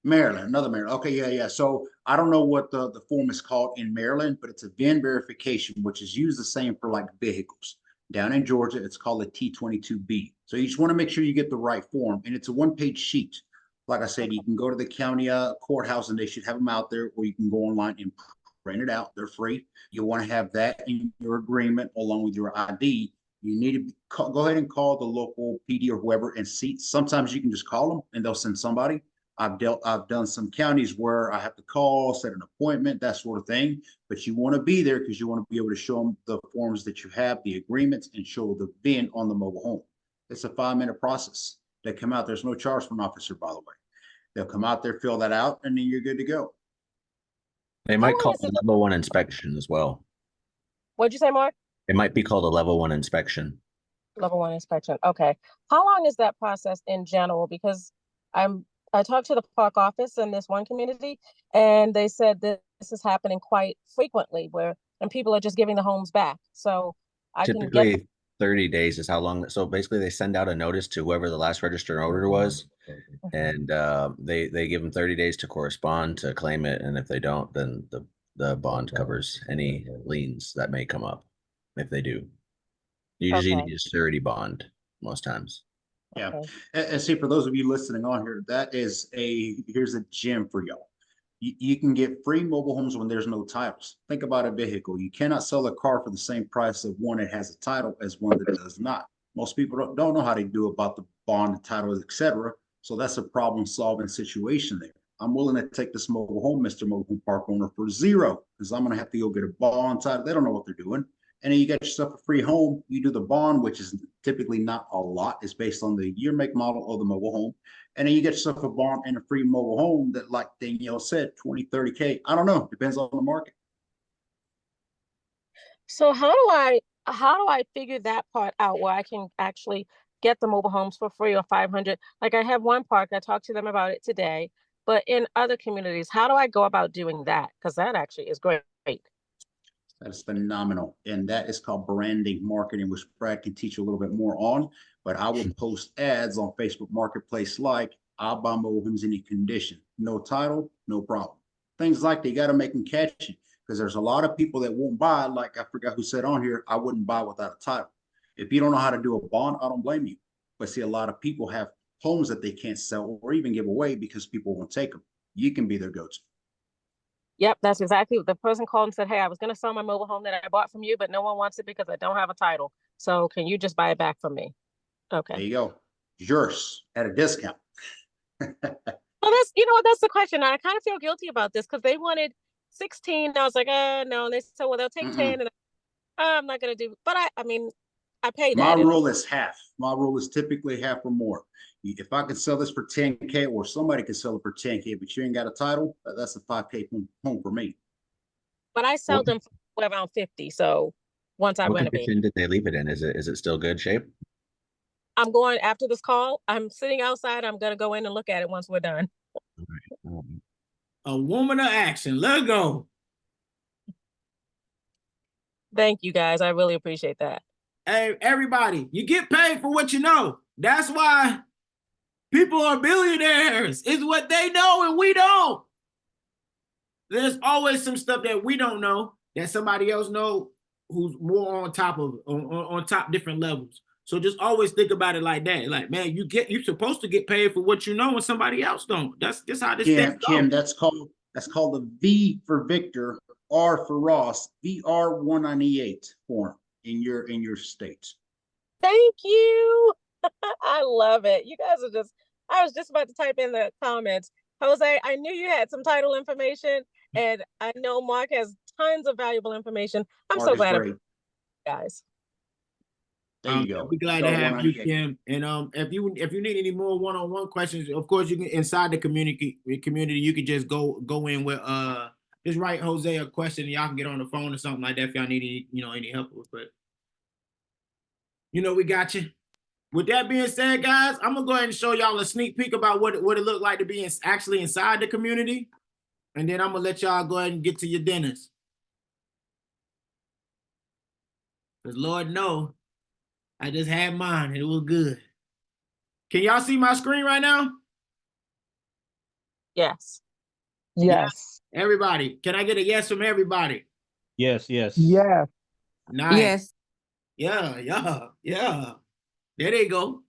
Speaker 4: Maryland, another Maryland. Okay, yeah. So I don't know what the form is called in Maryland, but it's a VIN verification, which is used the same for like vehicles. Down in Georgia, it's called a T22B. So you just want to make sure you get the right form, and it's a one-page sheet. Like I said, you can go to the county courthouse, and they should have them out there, or you can go online and print it out. They're free. You want to have that in your agreement along with your ID. You need to go ahead and call the local PD or whoever and see. Sometimes you can just call them, and they'll send somebody. I've done some counties where I have to call, set an appointment, that sort of thing. But you want to be there because you want to be able to show them the forms that you have, the agreements, and show the VIN on the mobile home. It's a 5-minute process. They come out. There's no charge for an officer, by the way. They'll come out there, fill that out, and then you're good to go.
Speaker 7: They might call it a level 1 inspection as well.
Speaker 10: What'd you say, Mark?
Speaker 7: It might be called a level 1 inspection.
Speaker 10: Level 1 inspection. Okay. How long is that process in general? Because I talked to the park office in this one community, and they said that this is happening quite frequently and people are just giving the homes back. So I can
Speaker 7: Typically 30 days is how long. So basically they send out a notice to whoever the last registered owner was, and they give them 30 days to correspond to claim it. And if they don't, then the bond covers any liens that may come up if they do. You usually need a surety bond most times.
Speaker 4: Yeah. And see, for those of you listening on here, here's a gem for y'all. You can get free mobile homes when there's no titles. Think about a vehicle. You cannot sell a car for the same price of one that has a title as one that does not. Most people don't know how to do about the bond, titles, etc. So that's a problem solving situation there. I'm willing to take this mobile home, Mr. Mobile Home Park owner, for $0 because I'm going to have to go get a bond title. They don't know what they're doing. And then you get yourself a free home. You do the bond, which is typically not a lot. It's based on the year, make, model of the mobile home. And then you get yourself a bond and a free mobile home that, like Danielle said, 20, 30K. I don't know. Depends on the market.
Speaker 10: So how do I figure that part out where I can actually get the mobile homes for free or 500? Like I have one park, I talked to them about it today, but in other communities, how do I go about doing that? Because that actually is great.
Speaker 4: That is phenomenal. And that is called branding marketing, which Brad can teach you a little bit more on. But I will post ads on Facebook Marketplace like I'll buy mobile homes any condition. No title, no problem. Things like that, you got to make them catchy because there's a lot of people that won't buy. Like I forgot who said on here, I wouldn't buy without a title. If you don't know how to do a bond, I don't blame you. But see, a lot of people have homes that they can't sell or even give away because people won't take them. You can be their go-to.
Speaker 10: Yep, that's exactly what the person called and said, hey, I was going to sell my mobile home that I bought from you, but no one wants it because I don't have a title. So can you just buy it back from me?
Speaker 4: There
Speaker 10: Okay.
Speaker 4: you go. Yours at a discount.
Speaker 10: Well, that's, you know what, that's the question. I kind of feel guilty about this because they wanted 16. I was like, no. And they said, well, they'll take 10. And I'm not going to do, but I mean, I paid
Speaker 4: My
Speaker 10: that.
Speaker 4: rule is half. My rule is typically half or more. If I can sell this for 10K or somebody can sell it for 10K, but you ain't got a title, that's a 5K home for me.
Speaker 10: But I sell them for around 50. So once I
Speaker 7: What
Speaker 10: renovate,
Speaker 7: condition did they leave it in? Is it still good shape?
Speaker 10: I'm going after this call. I'm sitting outside. I'm going to go in and look at it once we're done.
Speaker 2: A woman of action. Let go.
Speaker 10: Thank you guys. I really appreciate that.
Speaker 2: Hey, everybody, you get paid for what you know. That's why people are billionaires. It's what they know and we don't. There's always some stuff that we don't know that somebody else know who's more on top of on top different levels. So just always think about it like that. Like, man, you're supposed to get paid for what you know and somebody else don't. That's just how this thing goes.
Speaker 4: Kim, that's called the V for Victor, R for Ross, VR 198 form in your state.
Speaker 10: Thank you. I love it. You guys are just, I was just about to type in the comments. Jose, I knew you had some title information, and I know Mark has tons of valuable information. I'm
Speaker 4: Mark
Speaker 10: so
Speaker 4: is
Speaker 10: glad
Speaker 4: great.
Speaker 10: Guys.
Speaker 4: There you go.
Speaker 2: We're glad to have you, Kim. And if you need any more one-on-one questions, of course you can inside the community you could just go in with just write Jose a question and y'all can get on the phone or something like that if y'all need any help with it. We got you. With that being said, guys, I'm gonna go ahead and show y'all a sneak peek about what it looked like to be actually inside the community, and then I'm gonna let y'all go ahead and get to your dinners. Cause Lord knows, I just had mine and it was good. Can y'all see my screen right now?
Speaker 10: Yes.
Speaker 3: Yes.
Speaker 2: Everybody, can I get a yes from everybody?
Speaker 9: Yes.
Speaker 2: Nice.
Speaker 1: Yes.
Speaker 2: Yeah. There they go.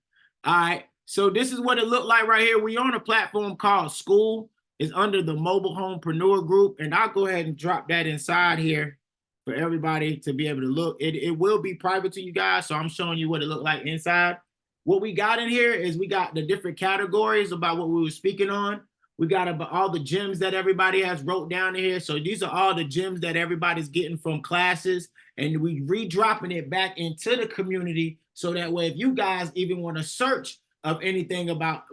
Speaker 2: All right. So this is what it looked like right here. We're on a platform called School. It's under the Mobile Homepreneur Group. And I'll go ahead and drop that inside here for everybody to be able to look. It will be private to you guys. So I'm showing you what it looked like inside. What we got in here is we got the different categories about what we were speaking on. We got about all the gems that everybody has wrote down here. So these are all the gems that everybody's getting from classes. And we redropping it back into the community. So that way, if you guys even want to search of anything about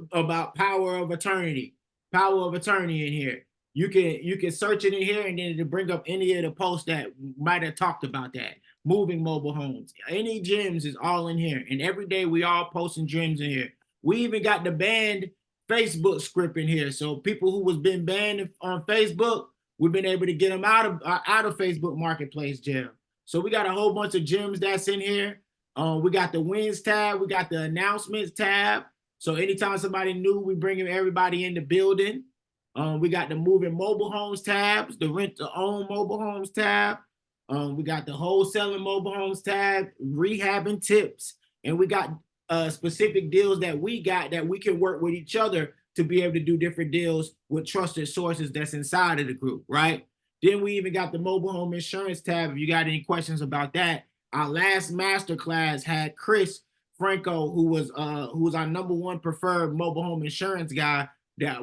Speaker 2: power of attorney in here, you can search it in here and then it'll bring up any of the posts that might have talked about that. Moving mobile homes. Any gems is all in here. And every day we all posting gems in here. We even got the banned Facebook script in here. So people who was been banned on Facebook, we've been able to get them out of Facebook Marketplace jail. So we got a whole bunch of gems that's in here. We got the wins tab. We got the announcements tab. So anytime somebody new, we bring everybody in the building. We got the moving mobile homes tabs, the rent to own mobile homes tab. We got the wholesaling mobile homes tab, rehabbing tips, and we got specific deals that we got that we can work with each other to be able to do different deals with trusted sources that's inside of the group, right? Then we even got the mobile home insurance tab. If you got any questions about that, our last masterclass had Chris Franco, who was our #1 preferred mobile home insurance guy that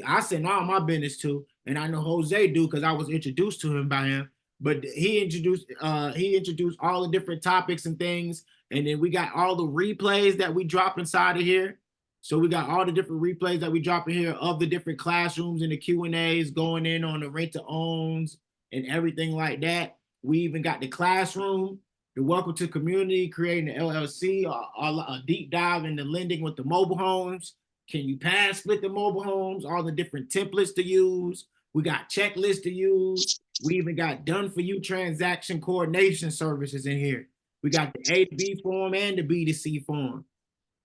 Speaker 2: I send all my business to, and I know Jose do because I was introduced to him by him. But he introduced all the different topics and things, and then we got all the replays that we drop inside of here. So we got all the different replays that we drop in here of the different classrooms and the Q&As going in on the rent to owns and everything like that. We even got the classroom, the welcome to community, creating the LLC, a deep dive into lending with the mobile homes. Can you pass split the mobile homes? All the different templates to use. We got checklists to use. We even got done for you transaction coordination services in here. We got the A to B form and the B to C form.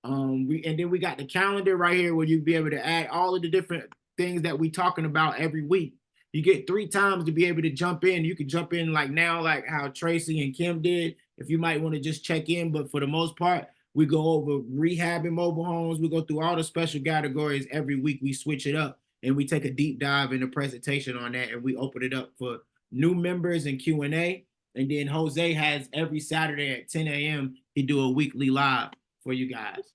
Speaker 2: And then we got the calendar right here where you'll be able to add all of the different things that we talking about every week. You get 3 times to be able to jump in. You can jump in like now, like how Tracy and Kim did, if you might want to just check in. But for the most part, we go over rehabbing mobile homes. We go through all the special categories every week. We switch it up and we take a deep dive in a presentation on that, and we open it up for new members and Q&A. And then Jose has every Saturday at 10 a.m. he do a weekly live for you guys.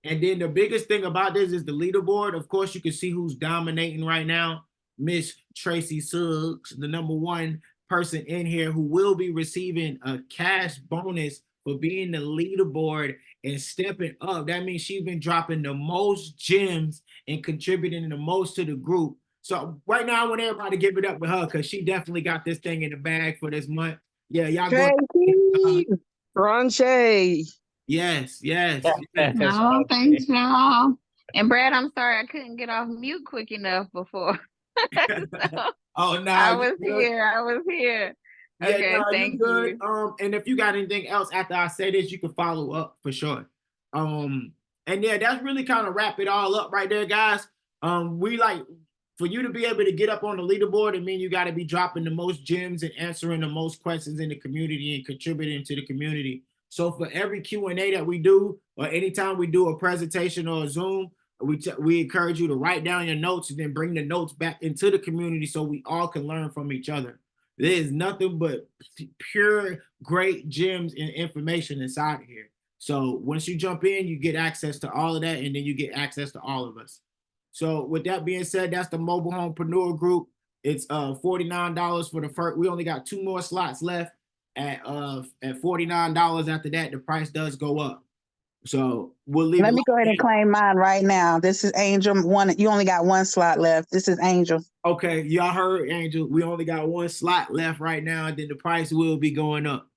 Speaker 2: And then the biggest thing about this is the leaderboard. Of course, you can see who's dominating right now. Miss Tracy Suggs, the #1 person in here, who will be receiving a cash bonus for being the leaderboard and stepping up. That means she's been dropping the most gems and contributing the most to the group. So right now, I want everybody to give it up with her because she definitely got this thing in the bag for this month. Yeah, y'all go.
Speaker 3: Tracy,
Speaker 2: Yes, yes,
Speaker 9: Yeah.
Speaker 2: yes.
Speaker 11: No, thanks, y'all. And Brad, I'm sorry I couldn't get off mute quick enough before. So,
Speaker 2: Oh no,
Speaker 11: I was here.
Speaker 2: Yeah,
Speaker 11: Okay,
Speaker 2: no, you
Speaker 11: thank
Speaker 2: good.
Speaker 11: you.
Speaker 2: And if you got anything else after I say this, you can follow up for sure. And yeah, that's really kind of wrap it all up right there, guys. We like for you to be able to get up on the leaderboard, it means you got to be dropping the most gems and answering the most questions in the community and contributing to the community. So for every Q&A that we do, or anytime we do a presentation or a Zoom, we encourage you to write down your notes and then bring the notes back into the community so we all can learn from each other. There is nothing but pure great gems and information inside of here. So once you jump in, you get access to all of that, and then you get access to all of us. So with that being said, that's the Mobile Homepreneur Group. It's $49 for the first. We only got 2 more slots left at $49. After that, the price does go up. So we'll leave.
Speaker 8: Let me go ahead and claim mine right now. This is Angel. You only got 1 slot left. This is Angel.
Speaker 2: Okay, y'all heard Angel. We only got 1 slot left right now, and then the price will be going up.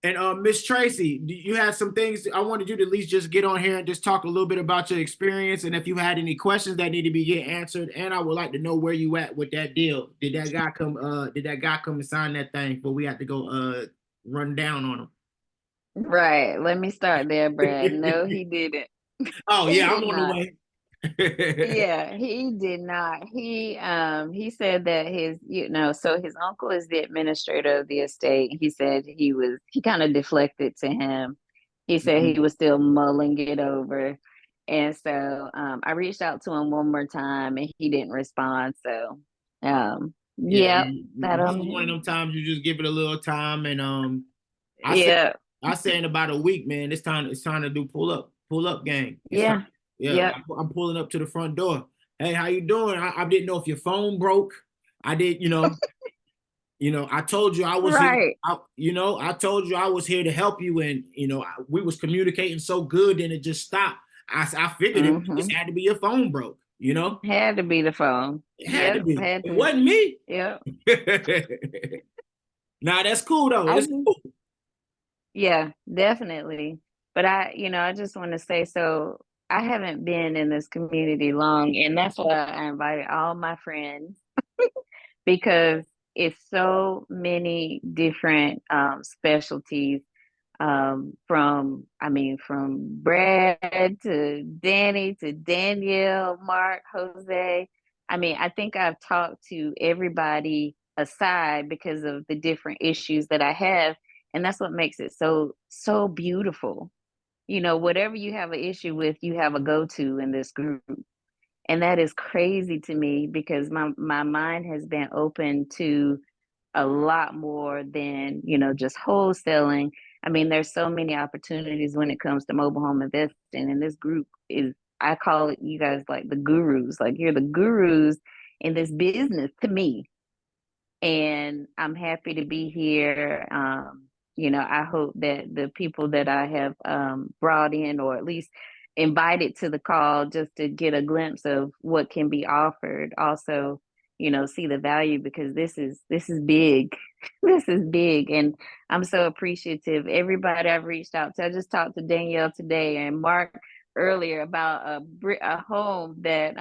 Speaker 2: And Miss Tracy, you had some things I wanted you to at least just get on here and just talk a little bit about your experience, and if you had any questions that need to be get answered. And I would like to know where you at with that deal. Did that guy come? Did that guy come and sign that thing? But we have to go run down on him.
Speaker 11: Right. Let me start there, Brad. No, he didn't.
Speaker 2: Oh
Speaker 11: He
Speaker 2: yeah, I'm
Speaker 11: did
Speaker 2: on
Speaker 11: not.
Speaker 2: the way.
Speaker 11: Yeah, he did not. He said that so his uncle is the administrator of the estate. He said he kind of deflected to him. He said he was still mulling it over. And so I reached out to him one more time and he didn't respond. So
Speaker 2: Yeah,
Speaker 11: that
Speaker 2: this is one of them times you just give it a little time, and I say in about a week, man, it's time to do pull up game. I'm pulling up to the front door. Hey, how you doing? I didn't know if your phone broke. I did, I told you I was
Speaker 11: right.
Speaker 2: here. I told you I was here to help you, and we was communicating so good, and it just stopped. I figured it just had to be your phone broke.
Speaker 11: Had to be the phone.
Speaker 2: It had to be.
Speaker 11: Had to.
Speaker 2: It wasn't me.
Speaker 11: Yep.
Speaker 2: Nah, that's cool though. It's cool.
Speaker 11: Yeah, definitely. But I just want to say, so I haven't been in this community long, and that's why I invited all my friends because it's so many different specialties from Brad to Danny to Danielle, Mark, Jose. I think I've talked to everybody aside because of the different issues that I have. And that's what makes it so beautiful. Whatever you have an issue with, you have a go-to in this group. And that is crazy to me because my mind has been open to a lot more than, just wholesaling. There's so many opportunities when it comes to mobile home investing. And this group I call it, you guys, like the gurus. Like, you're the gurus in this business to me. And I'm happy to be here. I hope that the people that I have brought in, or at least invited to the call, just to get a glimpse of what can be offered, also see the value, because this is big. This is big. And I'm so appreciative. Everybody I've reached out to, I just talked to Danielle today and Mark earlier about a home that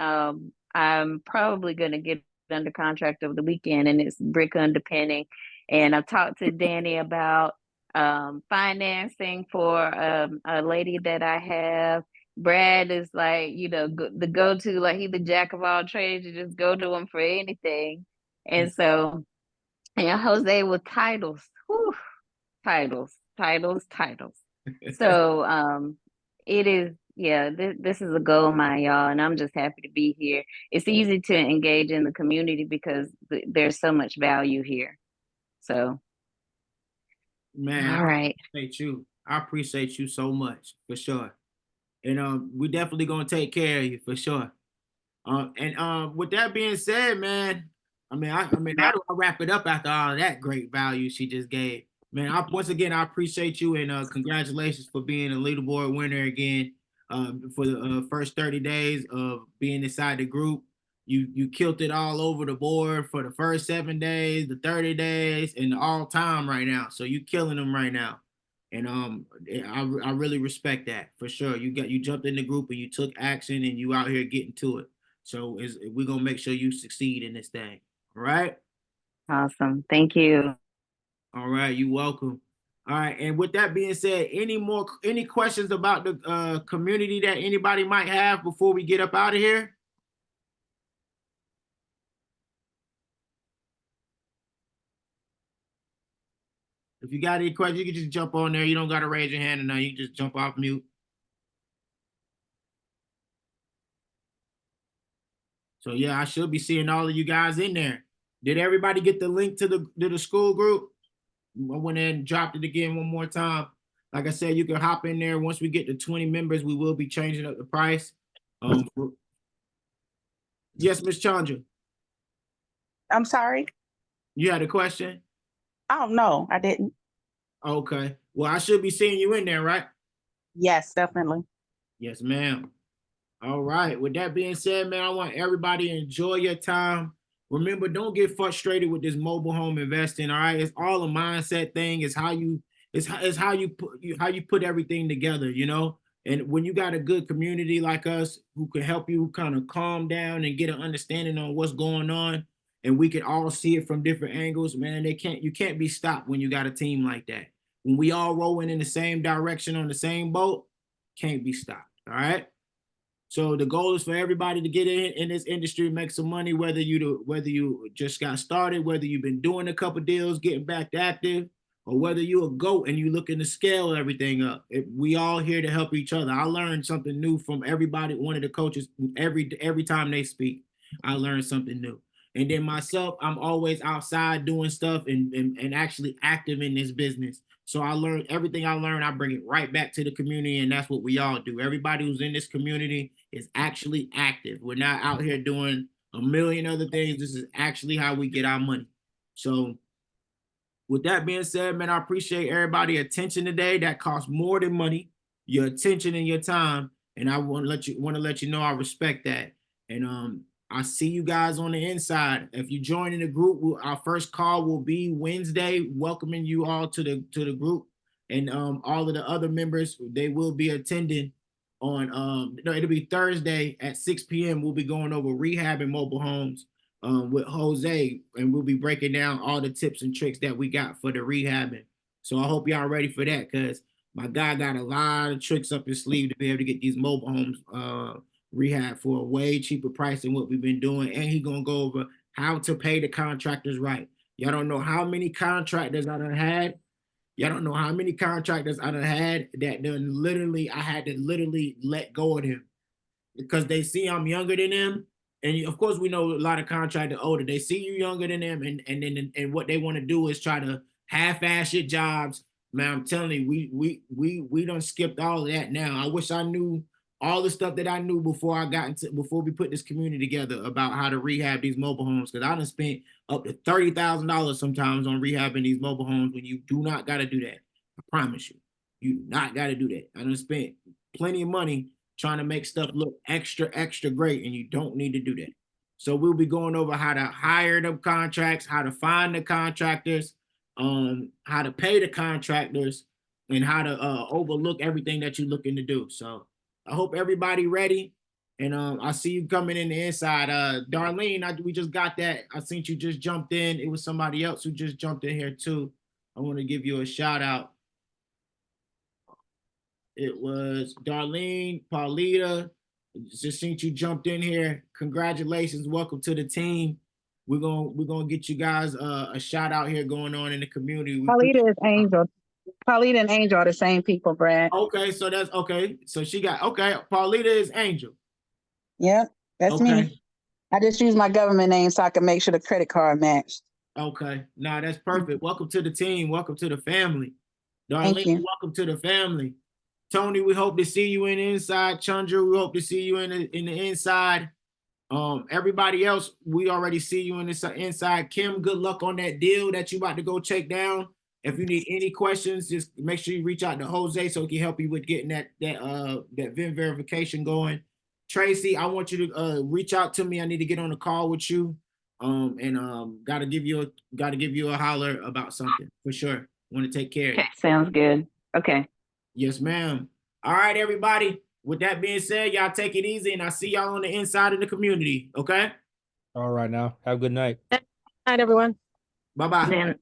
Speaker 11: I'm probably going to get under contract over the weekend, and it's brick underpinning. And I talked to Danny about financing for a lady that I have. Brad is like, the go-to, like he's the jack of all trades. You just go to him for anything. And so, Jose with titles, whew, titles. So it is, yeah, this is a gold mine, y'all, and I'm just happy to be here. It's easy to engage in the community because there's so much value here. So,
Speaker 2: Man,
Speaker 11: all right.
Speaker 2: I appreciate you so much, for sure. And we definitely gonna take care of you, for sure. And with that being said, man, I mean, how do I wrap it up after all of that great value she just gave? Man, once again, I appreciate you, and congratulations for being a leaderboard winner again. For the first 30 days of being inside the group, you killed it all over the board for the first 7 days, the 30 days, and the all time right now. So you killing them right now. And I really respect that, for sure. You jumped in the group and you took action and you out here getting to it. So we're gonna make sure you succeed in this thing. All right.
Speaker 11: Awesome. Thank you.
Speaker 2: All right, you're welcome. All right, and with that being said, any questions about the community that anybody might have before we get up out of here? If you got any questions, you can just jump on there. You don't gotta raise your hand or nothing. You can just jump off mute. So yeah, I should be seeing all of you guys in there. Did everybody get the link to the school group? I went in and dropped it again one more time. Like I said, you can hop in there. Once we get to 20 members, we will be changing up the price. Yes, Miss Chandra,
Speaker 5: I'm sorry.
Speaker 2: you had a question?
Speaker 5: Oh, no, I didn't.
Speaker 2: Okay. Well, I should be seeing you in there, right?
Speaker 5: Yes, definitely.
Speaker 2: Yes, ma'am. All right. With that being said, man, I want everybody to enjoy your time. Remember, don't get frustrated with this mobile home investing. All right, it's all a mindset thing. It's how you put everything together. And when you got a good community like us who can help you kind of calm down and get an understanding on what's going on, and we can all see it from different angles, man, you can't be stopped when you got a team like that. When we all rowing in the same direction on the same boat, can't be stopped. All right. So the goal is for everybody to get in this industry, make some money, whether you just got started, whether you've been doing a couple deals, getting back active, or whether you a GOAT and you looking to scale everything up. We all here to help each other. I learned something new from everybody, one of the coaches, every time they speak, I learned something new. And then myself, I'm always outside doing stuff and actually active in this business. So I learned everything I learned, I bring it right back to the community, and that's what we all do. Everybody who's in this community is actually active. We're not out here doing a million other things. This is actually how we get our money. So with that being said, man, I appreciate everybody's attention today. That costs more than money, your attention and your time. And I want to let you know I respect that. And I see you guys on the inside. If you join in the group, our first call will be Wednesday, welcoming you all to the group. And all of the other members, they will be attending on no, it'll be Thursday at 6 p.m. We'll be going over rehab and mobile homes with Jose, and we'll be breaking down all the tips and tricks that we got for the rehabbing. So I hope y'all ready for that, because my guy got a lot of tricks up his sleeve to be able to get these mobile homes rehab for a way cheaper price than what we've been doing. And he gonna go over how to pay the contractors right. Y'all don't know how many contractors I done had. Y'all don't know how many contractors I done had that I had to literally let go of them because they see I'm younger than them. And of course, we know a lot of contractors older. They see you younger than them, and what they want to do is try to half-ass your jobs. Man, I'm telling you, we done skipped all of that now. I wish I knew all the stuff that I knew before we put this community together about how to rehab these mobile homes, because I done spent up to $30,000 sometimes on rehabbing these mobile homes when you do not got to do that. I promise you, you do not got to do that. I done spent plenty of money trying to make stuff look extra great, and you don't need to do that. So we'll be going over how to hire the contracts, how to find the contractors, how to pay the contractors, and how to overlook everything that you're looking to do. So I hope everybody ready. And I see you coming in the inside. Darlene, we just got that. I seen you just jumped in. It was somebody else who just jumped in here too. I want to give you a shout out. It was Darlene, Paulita. Just seen you jumped in here. Congratulations. Welcome to the team. We're gonna get you guys a shout out here going on in the community.
Speaker 12: Paulita is Angel. Paulita and Angel are the same people, Brad.
Speaker 2: Okay, so that's okay. So she got Paulita is Angel.
Speaker 12: Yep, that's me. I just use my government name so I can make sure the credit card matched.
Speaker 2: Okay, nah, that's perfect. Welcome to the team. Welcome to the family.
Speaker 12: Thank
Speaker 2: Darlene,
Speaker 12: you.
Speaker 2: welcome to the family. Tony, we hope to see you in the inside. Chandra, we hope to see you in the inside. Everybody else, we already see you in the inside. Kim, good luck on that deal that you about to go check down. If you need any questions, just make sure you reach out to Jose so he can help you with getting that VIN verification going. Tracy, I want you to reach out to me. I need to get on a call with you. Gotta give you a holler about something for sure. Want to take care of you.
Speaker 11: Okay, sounds good. Okay.
Speaker 2: Yes, ma'am. All right, everybody. With that being said, y'all take it easy, and I'll see y'all on the inside of the community. Okay.
Speaker 9: All right, now have a good night.
Speaker 10: Night, everyone.
Speaker 2: Bye bye.
Speaker 11: Then